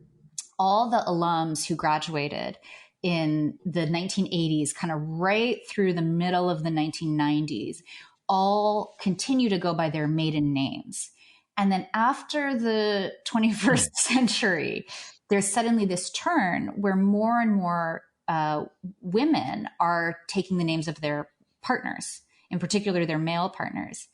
all the alums who graduated in the 1980s, kind of right through the middle of the 1990s, all continue to go by their maiden names. And then after the 21st century, there's suddenly this turn where more and more women are taking the names of their partners, in particular their male partners.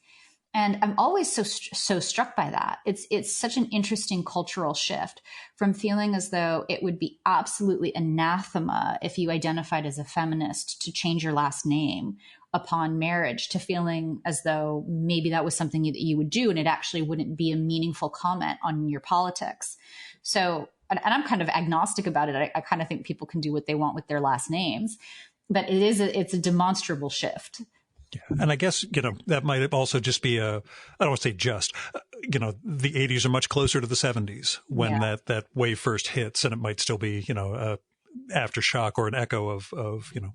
And I'm always so struck by that. It's such an interesting cultural shift from feeling as though it would be absolutely anathema if you identified as a feminist to change your last name upon marriage, to feeling as though maybe that was something that you would do and it actually wouldn't be a meaningful comment on your politics. So, and I'm kind of agnostic about it. I kind of think people can do what they want with their last names, but it's a demonstrable shift Yeah. And I guess, that might also just be I don't want to say just, the 80s are much closer to the 70s when that wave first hits, and it might still be, a aftershock or an echo of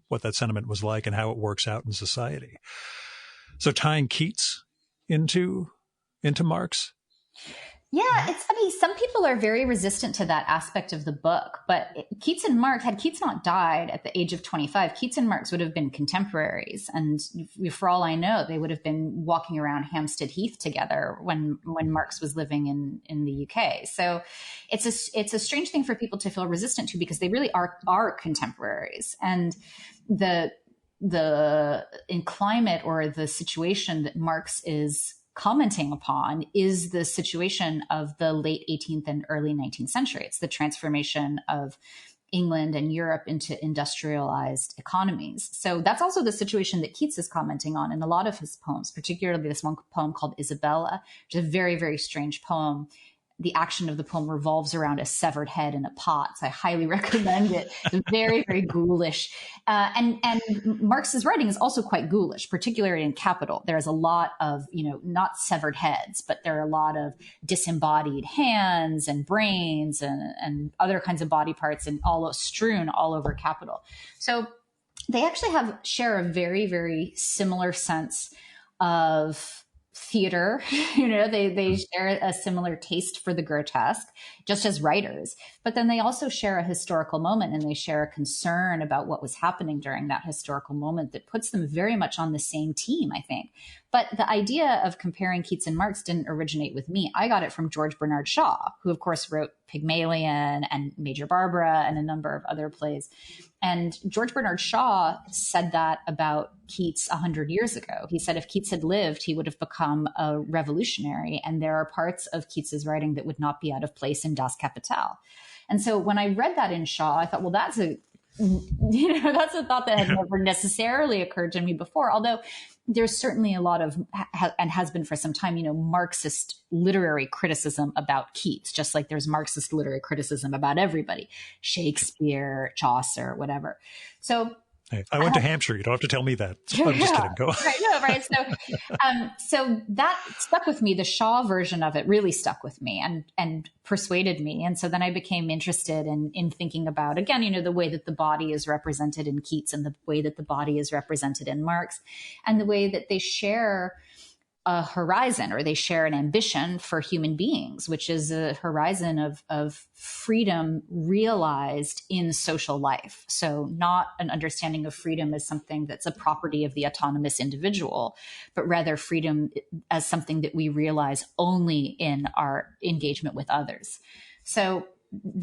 what that sentiment was like and how it works out in society. So tying Keats into Marx. Yeah, it's funny. Some people are very resistant to that aspect of the book, but Keats and Marx, had Keats not died at the age of 25, Keats and Marx would have been contemporaries. And for all I know, they would have been walking around Hampstead Heath together when Marx was living in the UK. So it's a strange thing for people to feel resistant to, because they really are contemporaries. And the climate, or the situation that Marx is commenting upon, is the situation of the late 18th and early 19th century. It's the transformation of England and Europe into industrialized economies. So that's also the situation that Keats is commenting on in a lot of his poems, particularly this one poem called Isabella, which is a very, very strange poem. The action of the poem revolves around a severed head in a pot. So I highly recommend it. It's very, very ghoulish. And Marx's writing is also quite ghoulish, particularly in Capital. There's a lot of, not severed heads, but there are a lot of disembodied hands and brains and other kinds of body parts, and all strewn all over Capital. So they actually share a very, very similar sense of theater. They share a similar taste for the grotesque, just as writers, but then they also share a historical moment, and they share a concern about what was happening during that historical moment that puts them very much on the same team, I think. But the idea of comparing Keats and Marx didn't originate with me. I got it from George Bernard Shaw, who of course wrote Pygmalion and Major Barbara and a number of other plays. And George Bernard Shaw said that about Keats 100 years ago. He said if Keats had lived, he would have become a revolutionary. And there are parts of Keats's writing that would not be out of place in Das Kapital. And so when I read that in Shaw, I thought, well, that's a thought that had never necessarily occurred to me before. Although there's certainly a lot of, and has been for some time, Marxist literary criticism about Keats, just like there's Marxist literary criticism about everybody, Shakespeare, Chaucer, whatever. So hey, I went to Hampshire. You don't have to tell me that. I'm just kidding. Go on. Right. So that stuck with me. The Shaw version of it really stuck with me and persuaded me. And so then I became interested in thinking about, again, the way that the body is represented in Keats, and the way that the body is represented in Marx, and the way that they share a horizon, or they share an ambition for human beings, which is a horizon of freedom realized in social life. So not an understanding of freedom as something that's a property of the autonomous individual, but rather freedom as something that we realize only in our engagement with others. So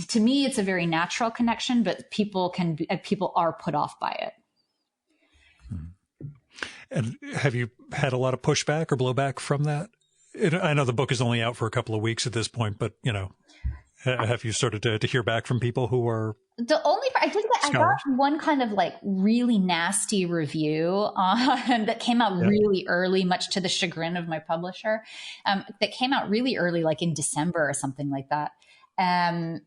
to me, it's a very natural connection, but people are put off by it. And have you had a lot of pushback or blowback from that? I know the book is only out for a couple of weeks at this point, but, have you started to hear back from people who are I think that I got one kind of like really nasty review that came out really early, much to the chagrin of my publisher, that came out really early, like in December or something like that. On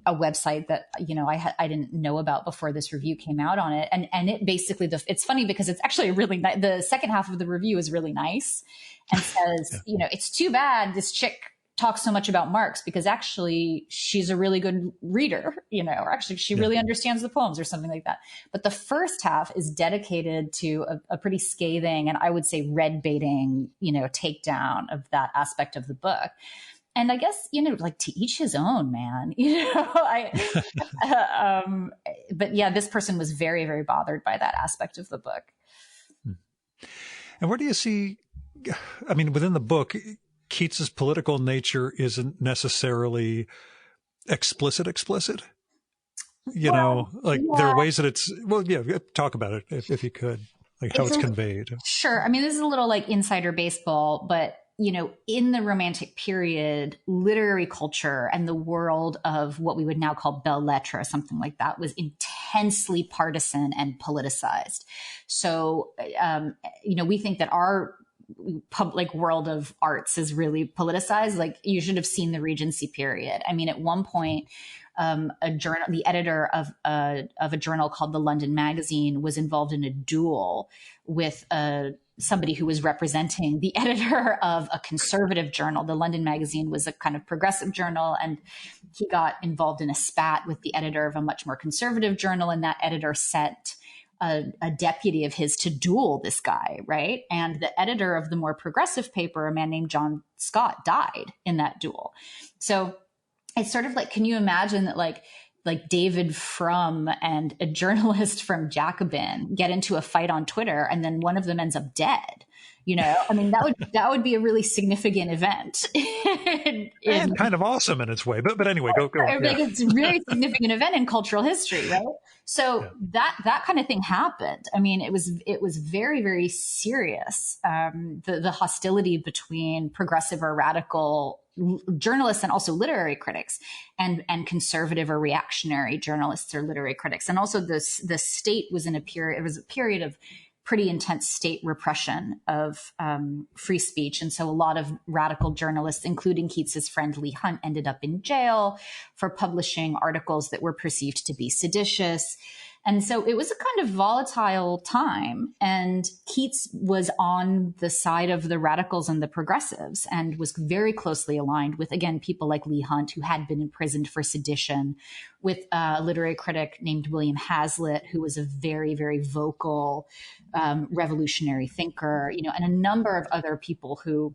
a website that, I didn't know about before this review came out on it. And it basically, it's funny because it's actually really nice. The second half of the review is really nice and says, it's too bad this chick talks so much about Marx, because actually she's a really good reader, or actually she really understands the poems, or something like that. But the first half is dedicated to a pretty scathing, and I would say red baiting, takedown of that aspect of the book. And I guess, like to each his own, man, but yeah, this person was very, very bothered by that aspect of the book. And where do you see, within the book, Keats's political nature isn't necessarily explicit. There are ways that talk about it if you could, like how it's conveyed. Sure. This is a little like insider baseball, but in the Romantic period, literary culture and the world of what we would now call belles lettres, or something like that, was intensely partisan and politicized. So, we think that our public world of arts is really politicized. Like, you should have seen the Regency period. I mean, at one point, the editor of a journal called the London Magazine was involved in a duel with somebody who was representing the editor of a conservative journal. The London Magazine was a kind of progressive journal, and he got involved in a spat with the editor of a much more conservative journal, and that editor sent a deputy of his to duel this guy, right? And the editor of the more progressive paper, a man named John Scott, died in that duel. So it's sort of like, can you imagine that like David Frum and a journalist from Jacobin get into a fight on Twitter, and then one of them ends up dead? You know, I mean, that would be a really significant event. And kind of awesome in its way. But anyway, go. Like, it's a really significant event in cultural history, right? So that kind of thing happened. I mean, it was very, very serious. The hostility between progressive or radical journalists and also literary critics, and conservative or reactionary journalists or literary critics. And also the state was in a period, it was a period of pretty intense state repression of free speech. And so a lot of radical journalists, including Keats's friend Leigh Hunt, ended up in jail for publishing articles that were perceived to be seditious. And so it was a kind of volatile time. And Keats was on the side of the radicals and the progressives, and was very closely aligned with, again, people like Leigh Hunt, who had been imprisoned for sedition, with a literary critic named William Hazlitt, who was a very, very vocal revolutionary thinker, you know, and a number of other people who,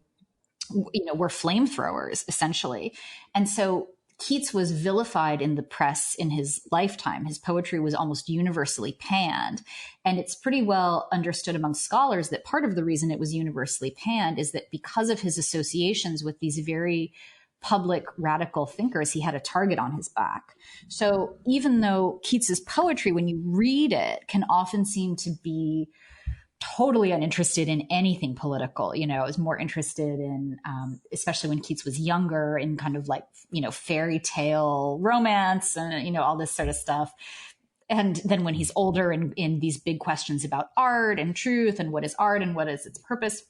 you know, were flamethrowers, essentially. And so Keats was vilified in the press in his lifetime. His poetry was almost universally panned. And it's pretty well understood among scholars that part of the reason it was universally panned is that because of his associations with these very public radical thinkers, he had a target on his back. So even though Keats's poetry, when you read it, can often seem to be totally uninterested in anything political, you know, I was more interested in, especially when Keats was younger, in kind of like, you know, fairy tale romance and, you know, all this sort of stuff. And then when he's older, in these big questions about art and truth and what is art and what is its purpose,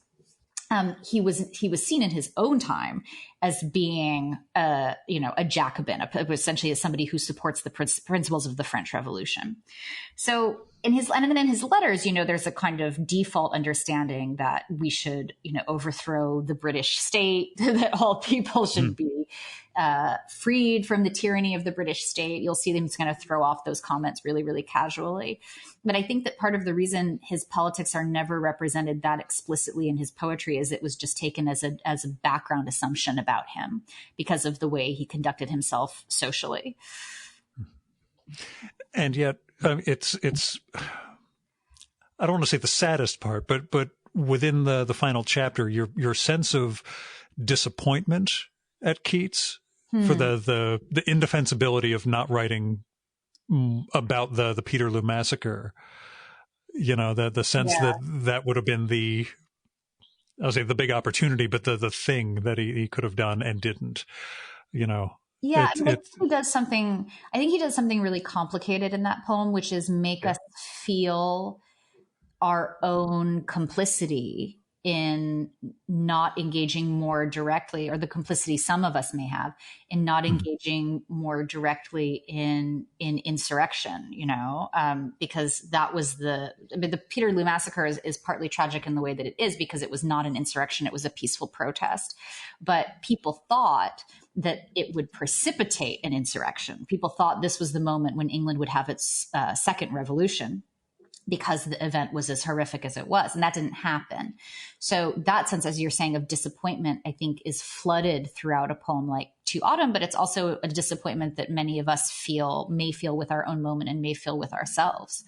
he was seen in his own time as being, you know, a Jacobin, essentially as somebody who supports the principles of the French Revolution. So in his letters, you know, there's a kind of default understanding that we should, you know, overthrow the British state, that all people should be freed from the tyranny of the British state. You'll see them kind of throw off those comments really, really casually. But I think that part of the reason his politics are never represented that explicitly in his poetry is it was just taken as a background assumption about him because of the way he conducted himself socially. And yet, it's I don't want to say the saddest part, but within the final chapter, your sense of disappointment at Keats for the indefensibility of not writing about the Peterloo massacre, you know, the sense that would have been I would say the big opportunity, but the thing that he could have done and didn't, you know. Yeah, I think he does something really complicated in that poem, which is make us feel our own complicity in not engaging more directly, or the complicity some of us may have in not engaging more directly in insurrection, you know, because that was the Peterloo massacre is partly tragic in the way that it is because it was not an insurrection. It was a peaceful protest, but people thought that it would precipitate an insurrection. People thought this was the moment when England would have its second revolution, because the event was as horrific as it was. And that didn't happen. So that sense, as you're saying, of disappointment, I think is flooded throughout a poem like To Autumn, but it's also a disappointment that many of us may feel with our own moment and may feel with ourselves.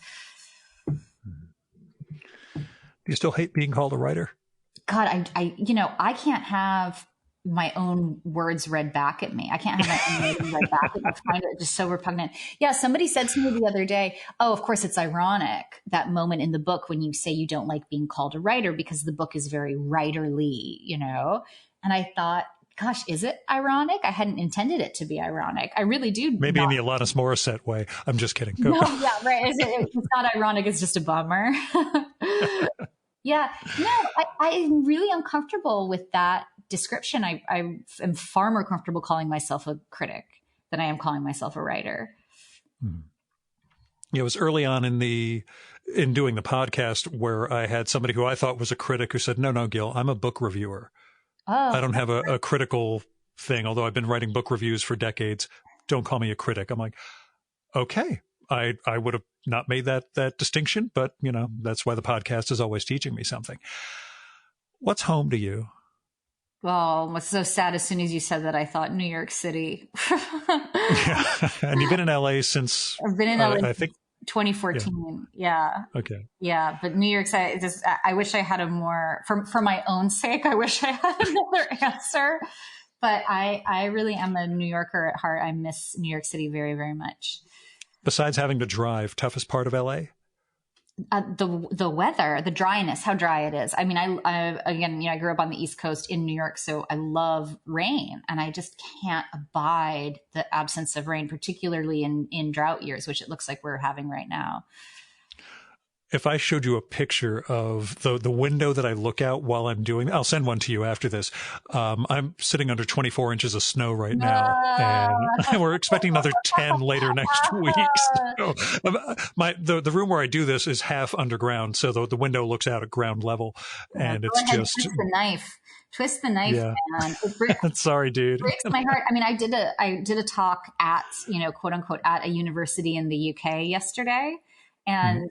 Do you still hate being called a writer? God, I can't have my own words read back at me. I can't have my own words read back at me. I find it just so repugnant. Yeah, somebody said to me the other day, oh, of course it's ironic, that moment in the book when you say you don't like being called a writer because the book is very writerly, you know? And I thought, gosh, is it ironic? I hadn't intended it to be ironic. I really do. Maybe in the Alanis Morissette way. I'm just kidding. No, yeah, right. It's not ironic. It's just a bummer. Yeah. No, I'm really uncomfortable with that description. I am far more comfortable calling myself a critic than I am calling myself a writer. It was early on in doing the podcast where I had somebody who I thought was a critic who said, no, Gil, I'm a book reviewer. I don't have a critical thing, although I've been writing book reviews for decades. Don't call me a critic. I'm like, okay, I would have not made that distinction, but that's why the podcast is always teaching me something. What's home to you? Well, what's so sad, as soon as you said that, I thought New York City. Yeah. And you've been in LA since I've been in LA I think 2014. Yeah. Okay. Yeah. But New York City, I wish I had a more, for my own sake, I wish I had another answer. But I really am a New Yorker at heart. I miss New York City very, very much. Besides having to drive, toughest part of LA? The weather, the dryness, how dry it is. I mean, I grew up on the East Coast in New York, so I love rain, and I just can't abide the absence of rain, particularly in drought years, which it looks like we're having right now. If I showed you a picture of the window that I look out while I'm doing, I'll send one to you after this. I'm sitting under 24 inches of snow right now, and we're expecting another 10 later next week. So, the room where I do this is half underground, so the window looks out at ground level, and it's just twist the knife, yeah. Man. Sorry, dude. It breaks my heart. I mean, I did a talk at, quote unquote, at a university in the UK yesterday. And,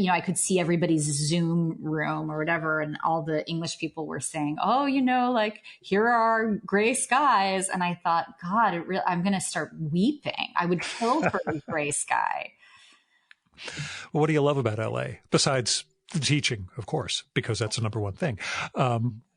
I could see everybody's Zoom room or whatever. And all the English people were saying, oh, here are gray skies. And I thought, God, I'm going to start weeping. I would kill for the gray sky. Well, what do you love about LA? Besides the teaching, of course, because that's the number one thing.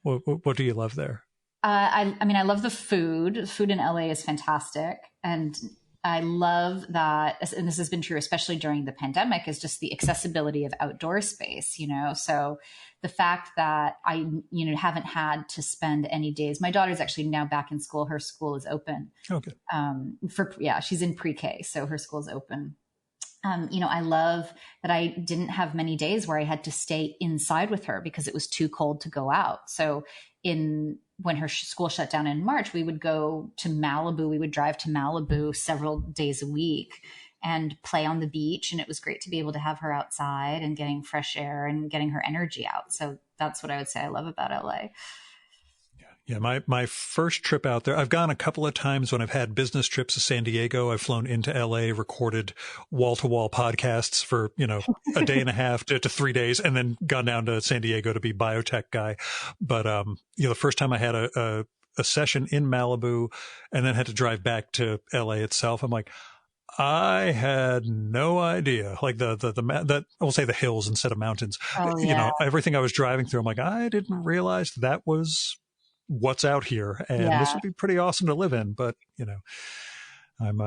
What do you love there? I love the food. The food in LA is fantastic. And I love that, and this has been true, especially during the pandemic, is just the accessibility of outdoor space, So the fact that I, haven't had to spend any days. My daughter's actually now back in school. Her school is open. Okay. She's in pre-K, so her school's open. I love that I didn't have many days where I had to stay inside with her because it was too cold to go out. So when her school shut down in March, we would go to Malibu. We would drive to Malibu several days a week and play on the beach. And it was great to be able to have her outside and getting fresh air and getting her energy out. So that's what I would say I love about LA. Yeah, my first trip out there, I've gone a couple of times when I've had business trips to San Diego. I've flown into LA, recorded wall-to-wall podcasts for, a day and a half to 3 days, and then gone down to San Diego to be biotech guy. But, the first time I had a session in Malibu and then had to drive back to LA itself, I'm like, I had no idea, like I will say the hills instead of mountains, everything I was driving through. I'm like, I didn't realize that was what's out here, and this would be pretty awesome to live in. But I'm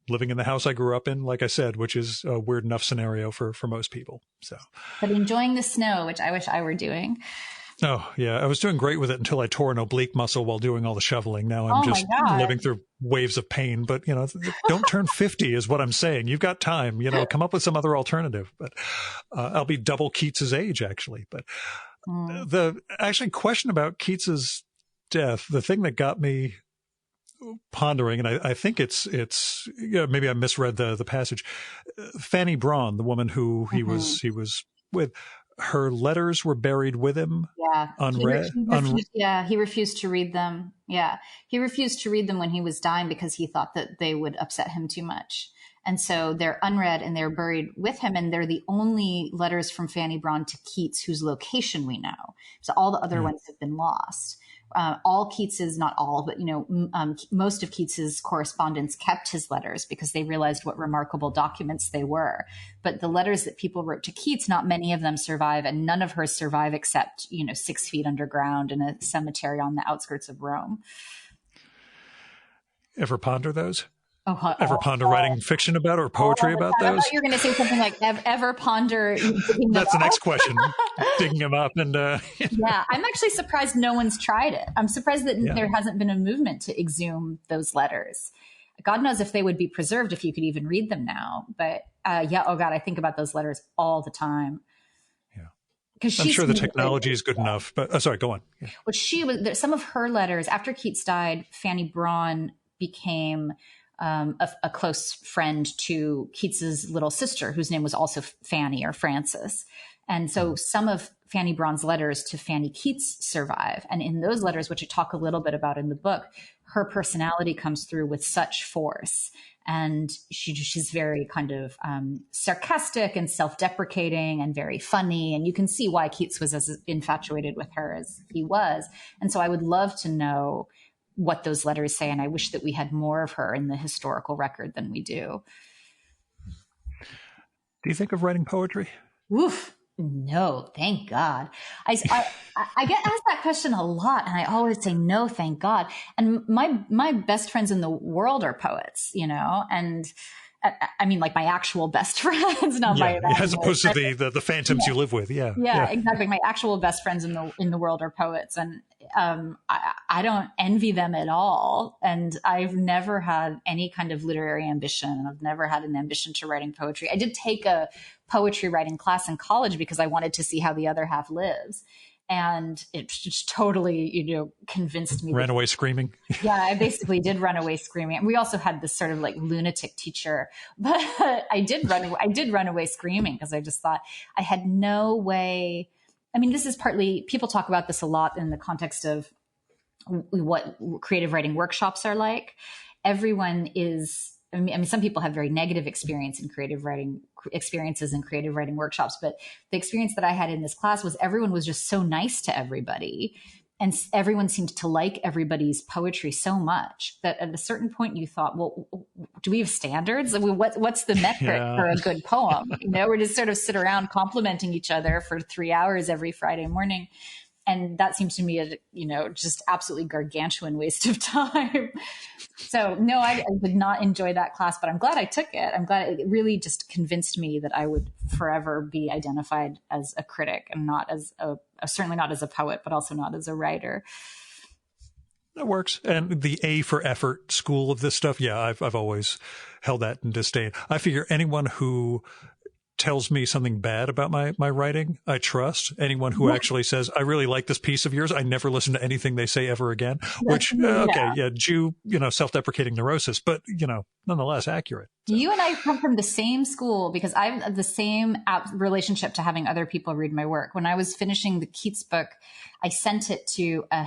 living in the house I grew up in, like I said, which is a weird enough scenario for most people. So, but enjoying the snow, which I wish I were doing. Oh yeah, I was doing great with it until I tore an oblique muscle while doing all the shoveling. Now I'm just living through waves of pain. But don't turn 50 is what I'm saying. You've got time. Come up with some other alternative. But I'll be double Keats's age actually. But the question about Keats's death, the thing that got me pondering, and I think it's maybe I misread the passage. Fanny Braun, the woman who he was with, her letters were buried with him. Yeah, unread. He refused to read them. Yeah, he refused to read them when he was dying because he thought that they would upset him too much. And so they're unread and they're buried with him. And they're the only letters from Fanny Braun to Keats whose location we know. So all the other ones have been lost. All Keats's, not all, but, most of Keats's correspondents kept his letters because they realized what remarkable documents they were. But the letters that people wrote to Keats, not many of them survive, and none of hers survive except, 6 feet underground in a cemetery on the outskirts of Rome. Ever ponder those? Ever ponder writing fiction about or poetry about those? I thought you were going to say something like ever ponder. That's the next question. Digging them up and yeah, I'm actually surprised no one's tried it. I'm surprised that there hasn't been a movement to exhume those letters. God knows if they would be preserved if you could even read them now. But oh God, I think about those letters all the time. Yeah. because I'm sure the technology is good enough, but sorry, go on. Yeah. Well, some of her letters after Keats died, Fanny Braun became a close friend to Keats's little sister, whose name was also Fanny or Frances. And so some of Fanny Braun's letters to Fanny Keats survive. And in those letters, which I talk a little bit about in the book, her personality comes through with such force. And she's very kind of sarcastic and self-deprecating and very funny. And you can see why Keats was as infatuated with her as he was. And so I would love to know what those letters say. And I wish that we had more of her in the historical record than we do. Do you think of writing poetry? Oof. No, thank God. I get asked that question a lot, and I always say no, thank God. And my best friends in the world are poets, and I mean, like my actual best friends, not my as opposed to the phantoms you live with. Yeah, exactly. My actual best friends in the world are poets, and I don't envy them at all. And I've never had any kind of literary ambition. I've never had an ambition to writing poetry. I did take a poetry writing class in college because I wanted to see how the other half lives. And it just totally, convinced me. Ran away screaming. Yeah, I basically did run away screaming. We also had this sort of like lunatic teacher, but I did run away screaming because I just thought I had no way. I mean, this is partly, people talk about this a lot in the context of what creative writing workshops are like. Everyone is, I mean, some people have very negative experiences in creative writing workshops, but the experience that I had in this class was everyone was just so nice to everybody. And everyone seemed to like everybody's poetry so much that at a certain point you thought, well, do we have standards? I mean, what's the metric for a good poem? We're just sort of sit around complimenting each other for 3 hours every Friday morning. And that seems to me a, just absolutely gargantuan waste of time. So no, I did not enjoy that class, but I'm glad I took it. I'm glad it really just convinced me that I would forever be identified as a critic and not as certainly not as a poet, but also not as a writer. That works. And the A for effort school of this stuff. Yeah, I've always held that in disdain. I figure anyone who tells me something bad about my writing, I trust. Anyone who actually says, I really like this piece of yours, I never listen to anything they say ever again, which, self-deprecating neurosis, but, nonetheless accurate. So. You and I come from the same school because I have the same relationship to having other people read my work. When I was finishing the Keats book, I sent it to a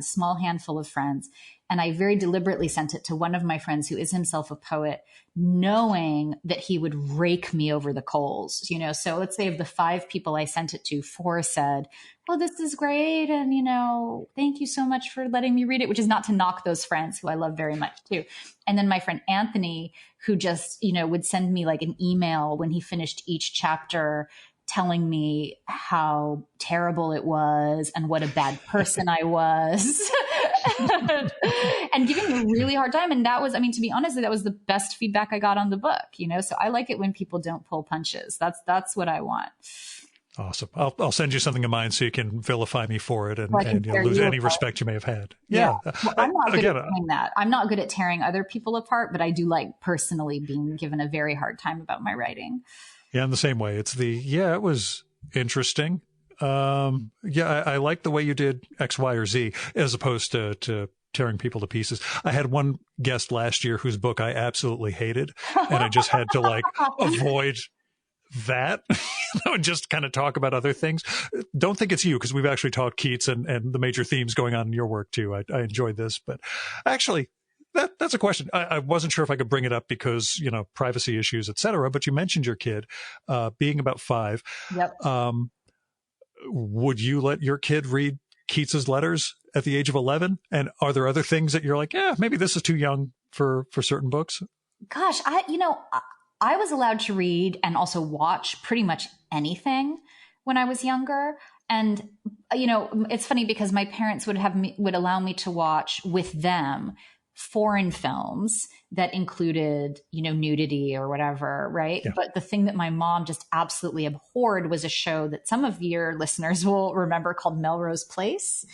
small handful of friends. And I very deliberately sent it to one of my friends who is himself a poet, knowing that he would rake me over the coals, So let's say of the 5 people I sent it to, 4 said, well, this is great. And, thank you so much for letting me read it, which is not to knock those friends who I love very much too. And then my friend Anthony, who just, would send me like an email when he finished each chapter telling me how terrible it was and what a bad person I was and giving me a really hard time. And that was, to be honest, that was the best feedback I got on the book, so I like it when people don't pull punches. That's what I want. Awesome. I'll send you something of mine so you can vilify me for it and lose any respect you may have had. Yeah. Well, I'm not good at doing that. I'm not good at tearing other people apart, but I do like personally being given a very hard time about my writing. Yeah, in the same way. It's it was interesting. I like the way you did X, Y, or Z as opposed to tearing people to pieces. I had one guest last year whose book I absolutely hated, and I just had to avoid that and just kind of talk about other things. Don't think it's you, because we've actually talked Keats and the major themes going on in your work too. I enjoyed this, but actually that's a question. I wasn't sure if I could bring it up because, privacy issues, et cetera, but you mentioned your kid, being about 5. Yep. Would you let your kid read Keats's letters at the age of 11? And are there other things that you're like, maybe this is too young for certain books? Gosh, I was allowed to read and also watch pretty much anything when I was younger. And, it's funny because my parents would allow me to watch with them foreign films that included, nudity or whatever, right? Yeah. But the thing that my mom just absolutely abhorred was a show that some of your listeners will remember called Melrose Place.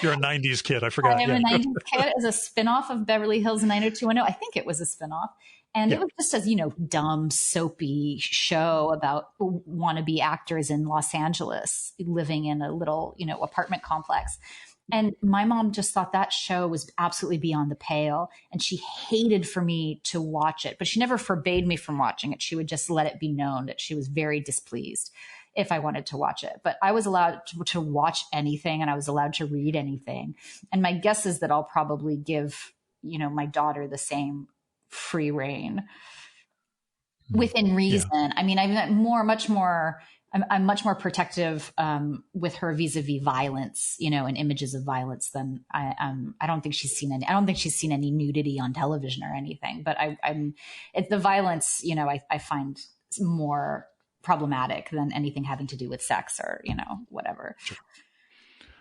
You're a 90s kid. I forgot. I am a 90s kid. It was a spinoff of Beverly Hills 90210. I think it was a spinoff. And it was just a, dumb, soapy show about wannabe actors in Los Angeles living in a little, apartment complex. And my mom just thought that show was absolutely beyond the pale. And she hated for me to watch it, but she never forbade me from watching it. She would just let it be known that she was very displeased if I wanted to watch it. But I was allowed to watch anything, and I was allowed to read anything. And my guess is that I'll probably give, my daughter the same free reign within reason. Yeah. I mean, I'm much more protective with her vis-a-vis violence, and images of violence than I don't think she's seen any nudity on television or anything. But the violence, I find more problematic than anything having to do with sex or whatever. Sure.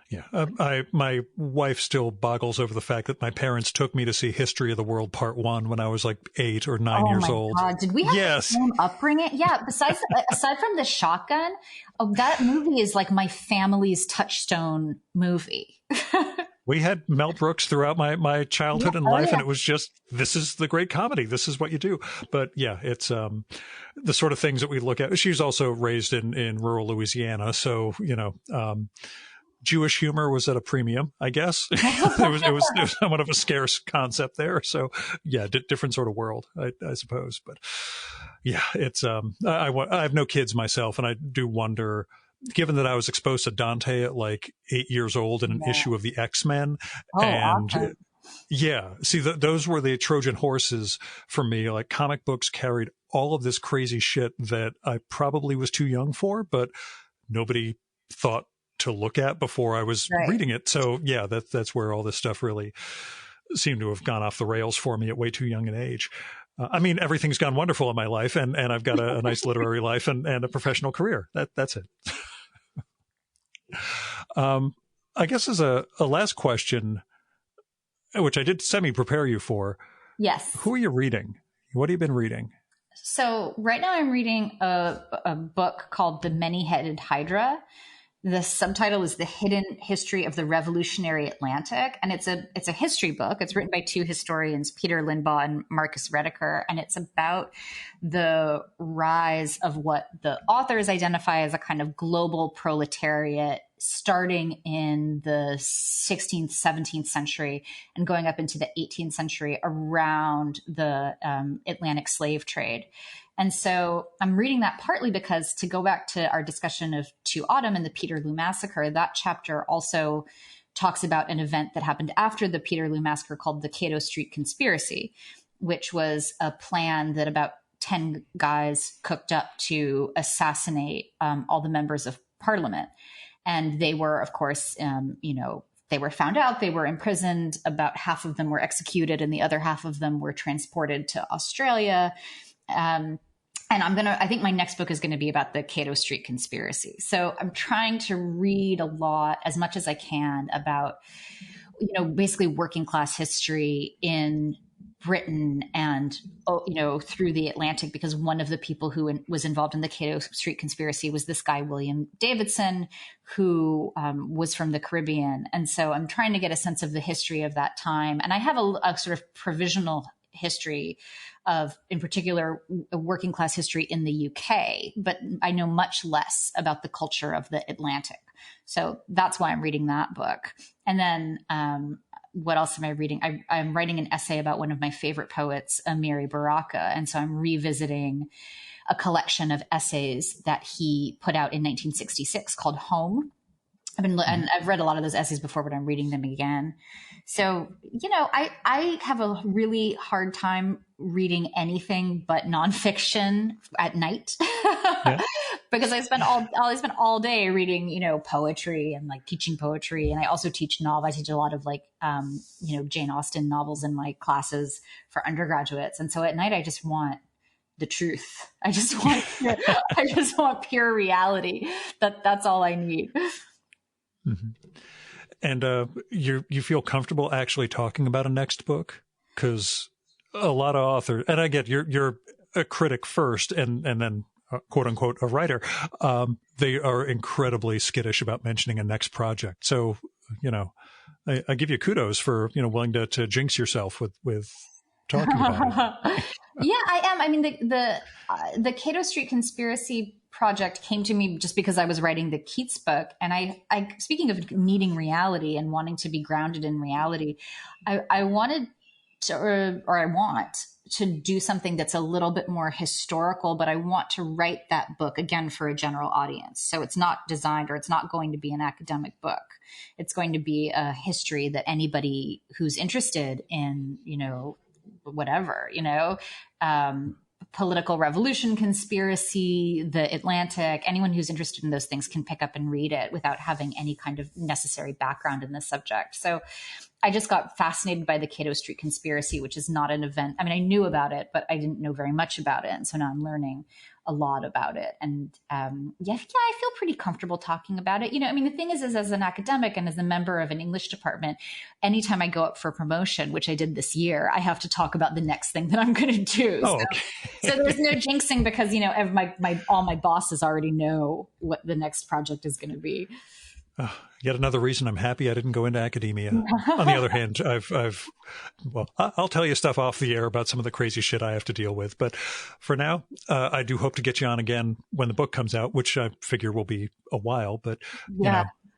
Yeah. My wife still boggles over the fact that my parents took me to see History of the World Part 1 when I was like 8 or 9 years old. God. Did we have the same upbringing? Yeah. Aside from the shotgun, that movie is like my family's touchstone movie. We had Mel Brooks throughout my childhood and life, and it was just, this is the great comedy. This is what you do. But yeah, it's the sort of things that we look at. She's also raised in rural Louisiana, so Jewish humor was at a premium, I guess. it was somewhat of a scarce concept there. So yeah, different sort of world, I suppose. But yeah, it's I have no kids myself, and I do wonder, given that I was exposed to Dante at like 8 years old in an issue of the X-Men, awesome. Yeah, see, those were the Trojan horses for me. Like, comic books carried all of this crazy shit that I probably was too young for, but nobody thought to look at before I was reading it. So yeah, that's where all this stuff really seemed to have gone off the rails for me at way too young an age. I mean, everything's gone wonderful in my life, and I've got a nice literary life and a professional career. That's it. I guess as a last question, which I did semi-prepare you for. Yes. Who are you reading? What have you been reading? So right now I'm reading a book called The Many-Headed Hydra. The subtitle is The Hidden History of the Revolutionary Atlantic. And it's a history book. It's written by two historians, Peter Limbaugh and Marcus Rediker. And it's about the rise of what the authors identify as a kind of global proletariat starting in the 16th, 17th century and going up into the 18th century around the Atlantic slave trade. And so I'm reading that partly because, to go back to our discussion of To Autumn and the Peterloo Massacre, that chapter also talks about an event that happened after the Peterloo Massacre called the Cato Street Conspiracy, which was a plan that about 10 guys cooked up to assassinate all the members of parliament. And they were, of course, they were found out, they were imprisoned, about half of them were executed, and the other half of them were transported to Australia. And I think my next book is going to be about the Cato Street Conspiracy. So I'm trying to read a lot, as much as I can, about, basically working class history in Britain and, through the Atlantic, because one of the people who was involved in the Cato Street Conspiracy was this guy, William Davidson, who was from the Caribbean. And so I'm trying to get a sense of the history of that time. And I have a sort of provisional history of, in particular, working class history in the UK, but I know much less about the culture of the Atlantic. So that's why I'm reading that book. And then what else am I reading? I'm writing an essay about one of my favorite poets, Amiri Baraka. And so I'm revisiting a collection of essays that he put out in 1966 called Home. And I've read a lot of those essays before, but I'm reading them again. So, I have a really hard time reading anything but nonfiction at night because I spend all day reading, poetry and like teaching poetry. And I also teach novels. I teach a lot of Jane Austen novels in my classes for undergraduates. And so at night, I just want the truth. I just want pure reality. That's all I need. Mm-hmm. And you feel comfortable actually talking about a next book? Because a lot of authors, and I get you're a critic first and then quote unquote a writer, they are incredibly skittish about mentioning a next project. So, I give you kudos for, willing to jinx yourself with talking about it. Yeah, I am. I mean, the Cato Street Conspiracy project came to me just because I was writing the Keats book. And I speaking of needing reality and wanting to be grounded in reality, I wanted to, or I want to do something that's a little bit more historical, but I want to write that book again for a general audience. So it's not designed, or it's not going to be an academic book. It's going to be a history that anybody who's interested in, whatever, political revolution, conspiracy, the Atlantic, anyone who's interested in those things can pick up and read it without having any kind of necessary background in the subject. So I just got fascinated by the Cato Street Conspiracy, which is not an event. I mean, I knew about it, but I didn't know very much about it. And so now I'm learning a lot about it. And I feel pretty comfortable talking about it. The thing is as an academic and as a member of an English department, anytime I go up for promotion, which I did this year, I have to talk about the next thing that I'm going to do. Oh, so there's no jinxing because, all my bosses already know what the next project is going to be. Yet another reason I'm happy I didn't go into academia. On the other hand, I'll tell you stuff off the air about some of the crazy shit I have to deal with. But for now, I do hope to get you on again when the book comes out, which I figure will be a while. But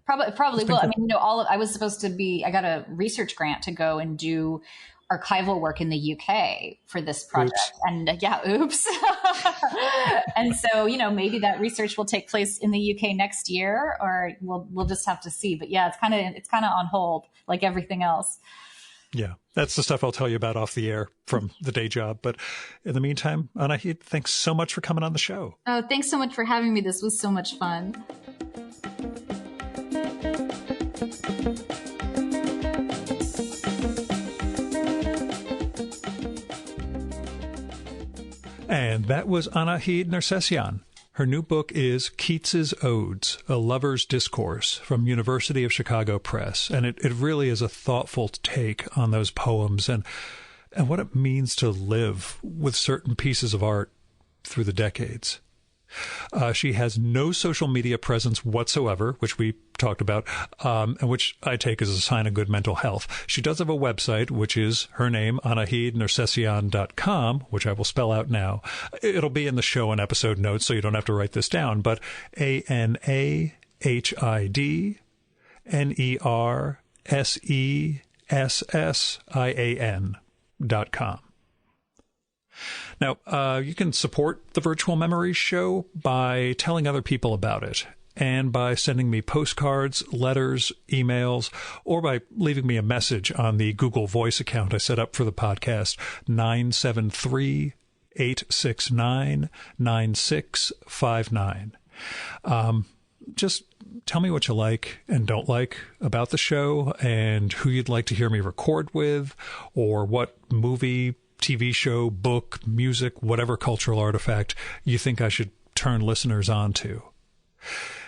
probably will. Cool. I was supposed to be. I got a research grant to go and do archival work in the UK for this project. Oops. And oops. And so, maybe that research will take place in the UK next year, or we'll just have to see. But yeah, it's kind of on hold, like everything else. Yeah, that's the stuff I'll tell you about off the air from the day job. But in the meantime, Anahid, thanks so much for coming on the show. Oh, thanks so much for having me. This was so much fun. And that was Anahid Nersessian. Her new book is Keats's Odes, A Lover's Discourse from University of Chicago Press. And it really is a thoughtful take on those poems and what it means to live with certain pieces of art through the decades. She has no social media presence whatsoever, which we talked about, and which I take as a sign of good mental health. She does have a website, which is her name, anahidnersessian.com, which I will spell out now. It'll be in the show and episode notes, so you don't have to write this down, but ANAHIDNERSESSIAN.com. Now, you can support the Virtual Memories Show by telling other people about it and by sending me postcards, letters, emails, or by leaving me a message on the Google Voice account I set up for the podcast, 973-869-9659. Just tell me what you like and don't like about the show and who you'd like to hear me record with, or what movie, TV show, book, music, whatever cultural artifact you think I should turn listeners on to.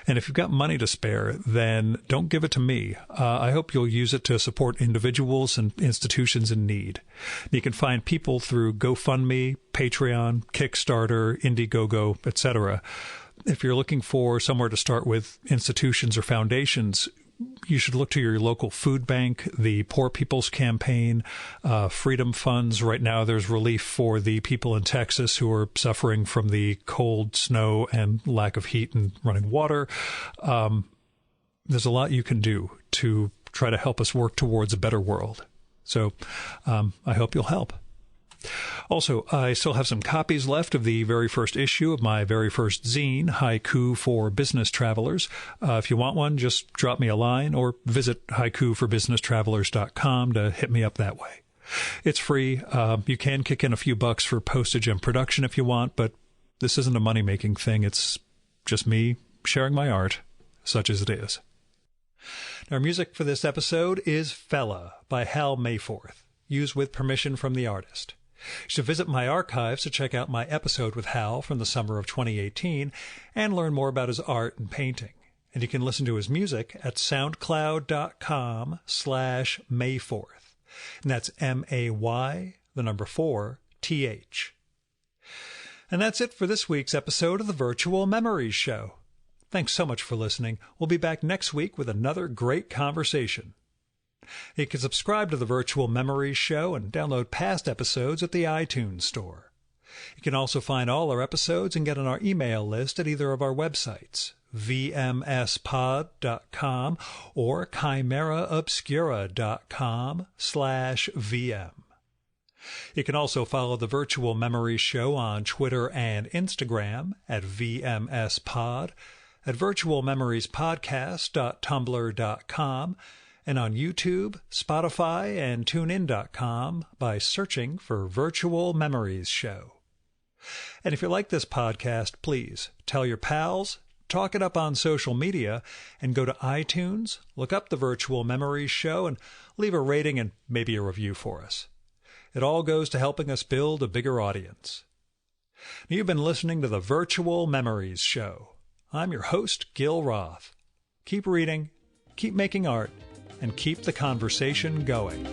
And if you've got money to spare, then don't give it to me. I hope you'll use it to support individuals and institutions in need. You can find people through GoFundMe, Patreon, Kickstarter, Indiegogo, etc. If you're looking for somewhere to start with institutions or foundations, you should look to your local food bank, the Poor People's Campaign, Freedom Funds. Right now, there's relief for the people in Texas who are suffering from the cold, snow, and lack of heat and running water. There's a lot you can do to try to help us work towards a better world. So I hope you'll help. Also, I still have some copies left of the very first issue of my very first zine, Haiku for Business Travelers. If you want one, just drop me a line or visit haikuforbusinesstravelers.com to hit me up that way. It's free. You can kick in a few bucks for postage and production if you want, but this isn't a money-making thing. It's just me sharing my art, such as it is. Our music for this episode is Fella by Hal Mayforth, used with permission from the artist. You should visit my archives to check out my episode with Hal from the summer of 2018 and learn more about his art and painting. And you can listen to his music at soundcloud.com/May4th. And that's MAY4TH. And that's it for this week's episode of the Virtual Memories Show. Thanks so much for listening. We'll be back next week with another great conversation. You can subscribe to the Virtual Memories Show and download past episodes at the iTunes Store. You can also find all our episodes and get on our email list at either of our websites, vmspod.com or chimeraobscura.com/VM. You can also follow the Virtual Memories Show on Twitter and Instagram at VMSPod, at virtualmemoriespodcast.tumblr.com, and on YouTube, Spotify, and TuneIn.com by searching for Virtual Memories Show. And if you like this podcast, please tell your pals, talk it up on social media, and go to iTunes, look up the Virtual Memories Show, and leave a rating and maybe a review for us. It all goes to helping us build a bigger audience. You've been listening to the Virtual Memories Show. I'm your host, Gil Roth. Keep reading, keep making art, and keep the conversation going.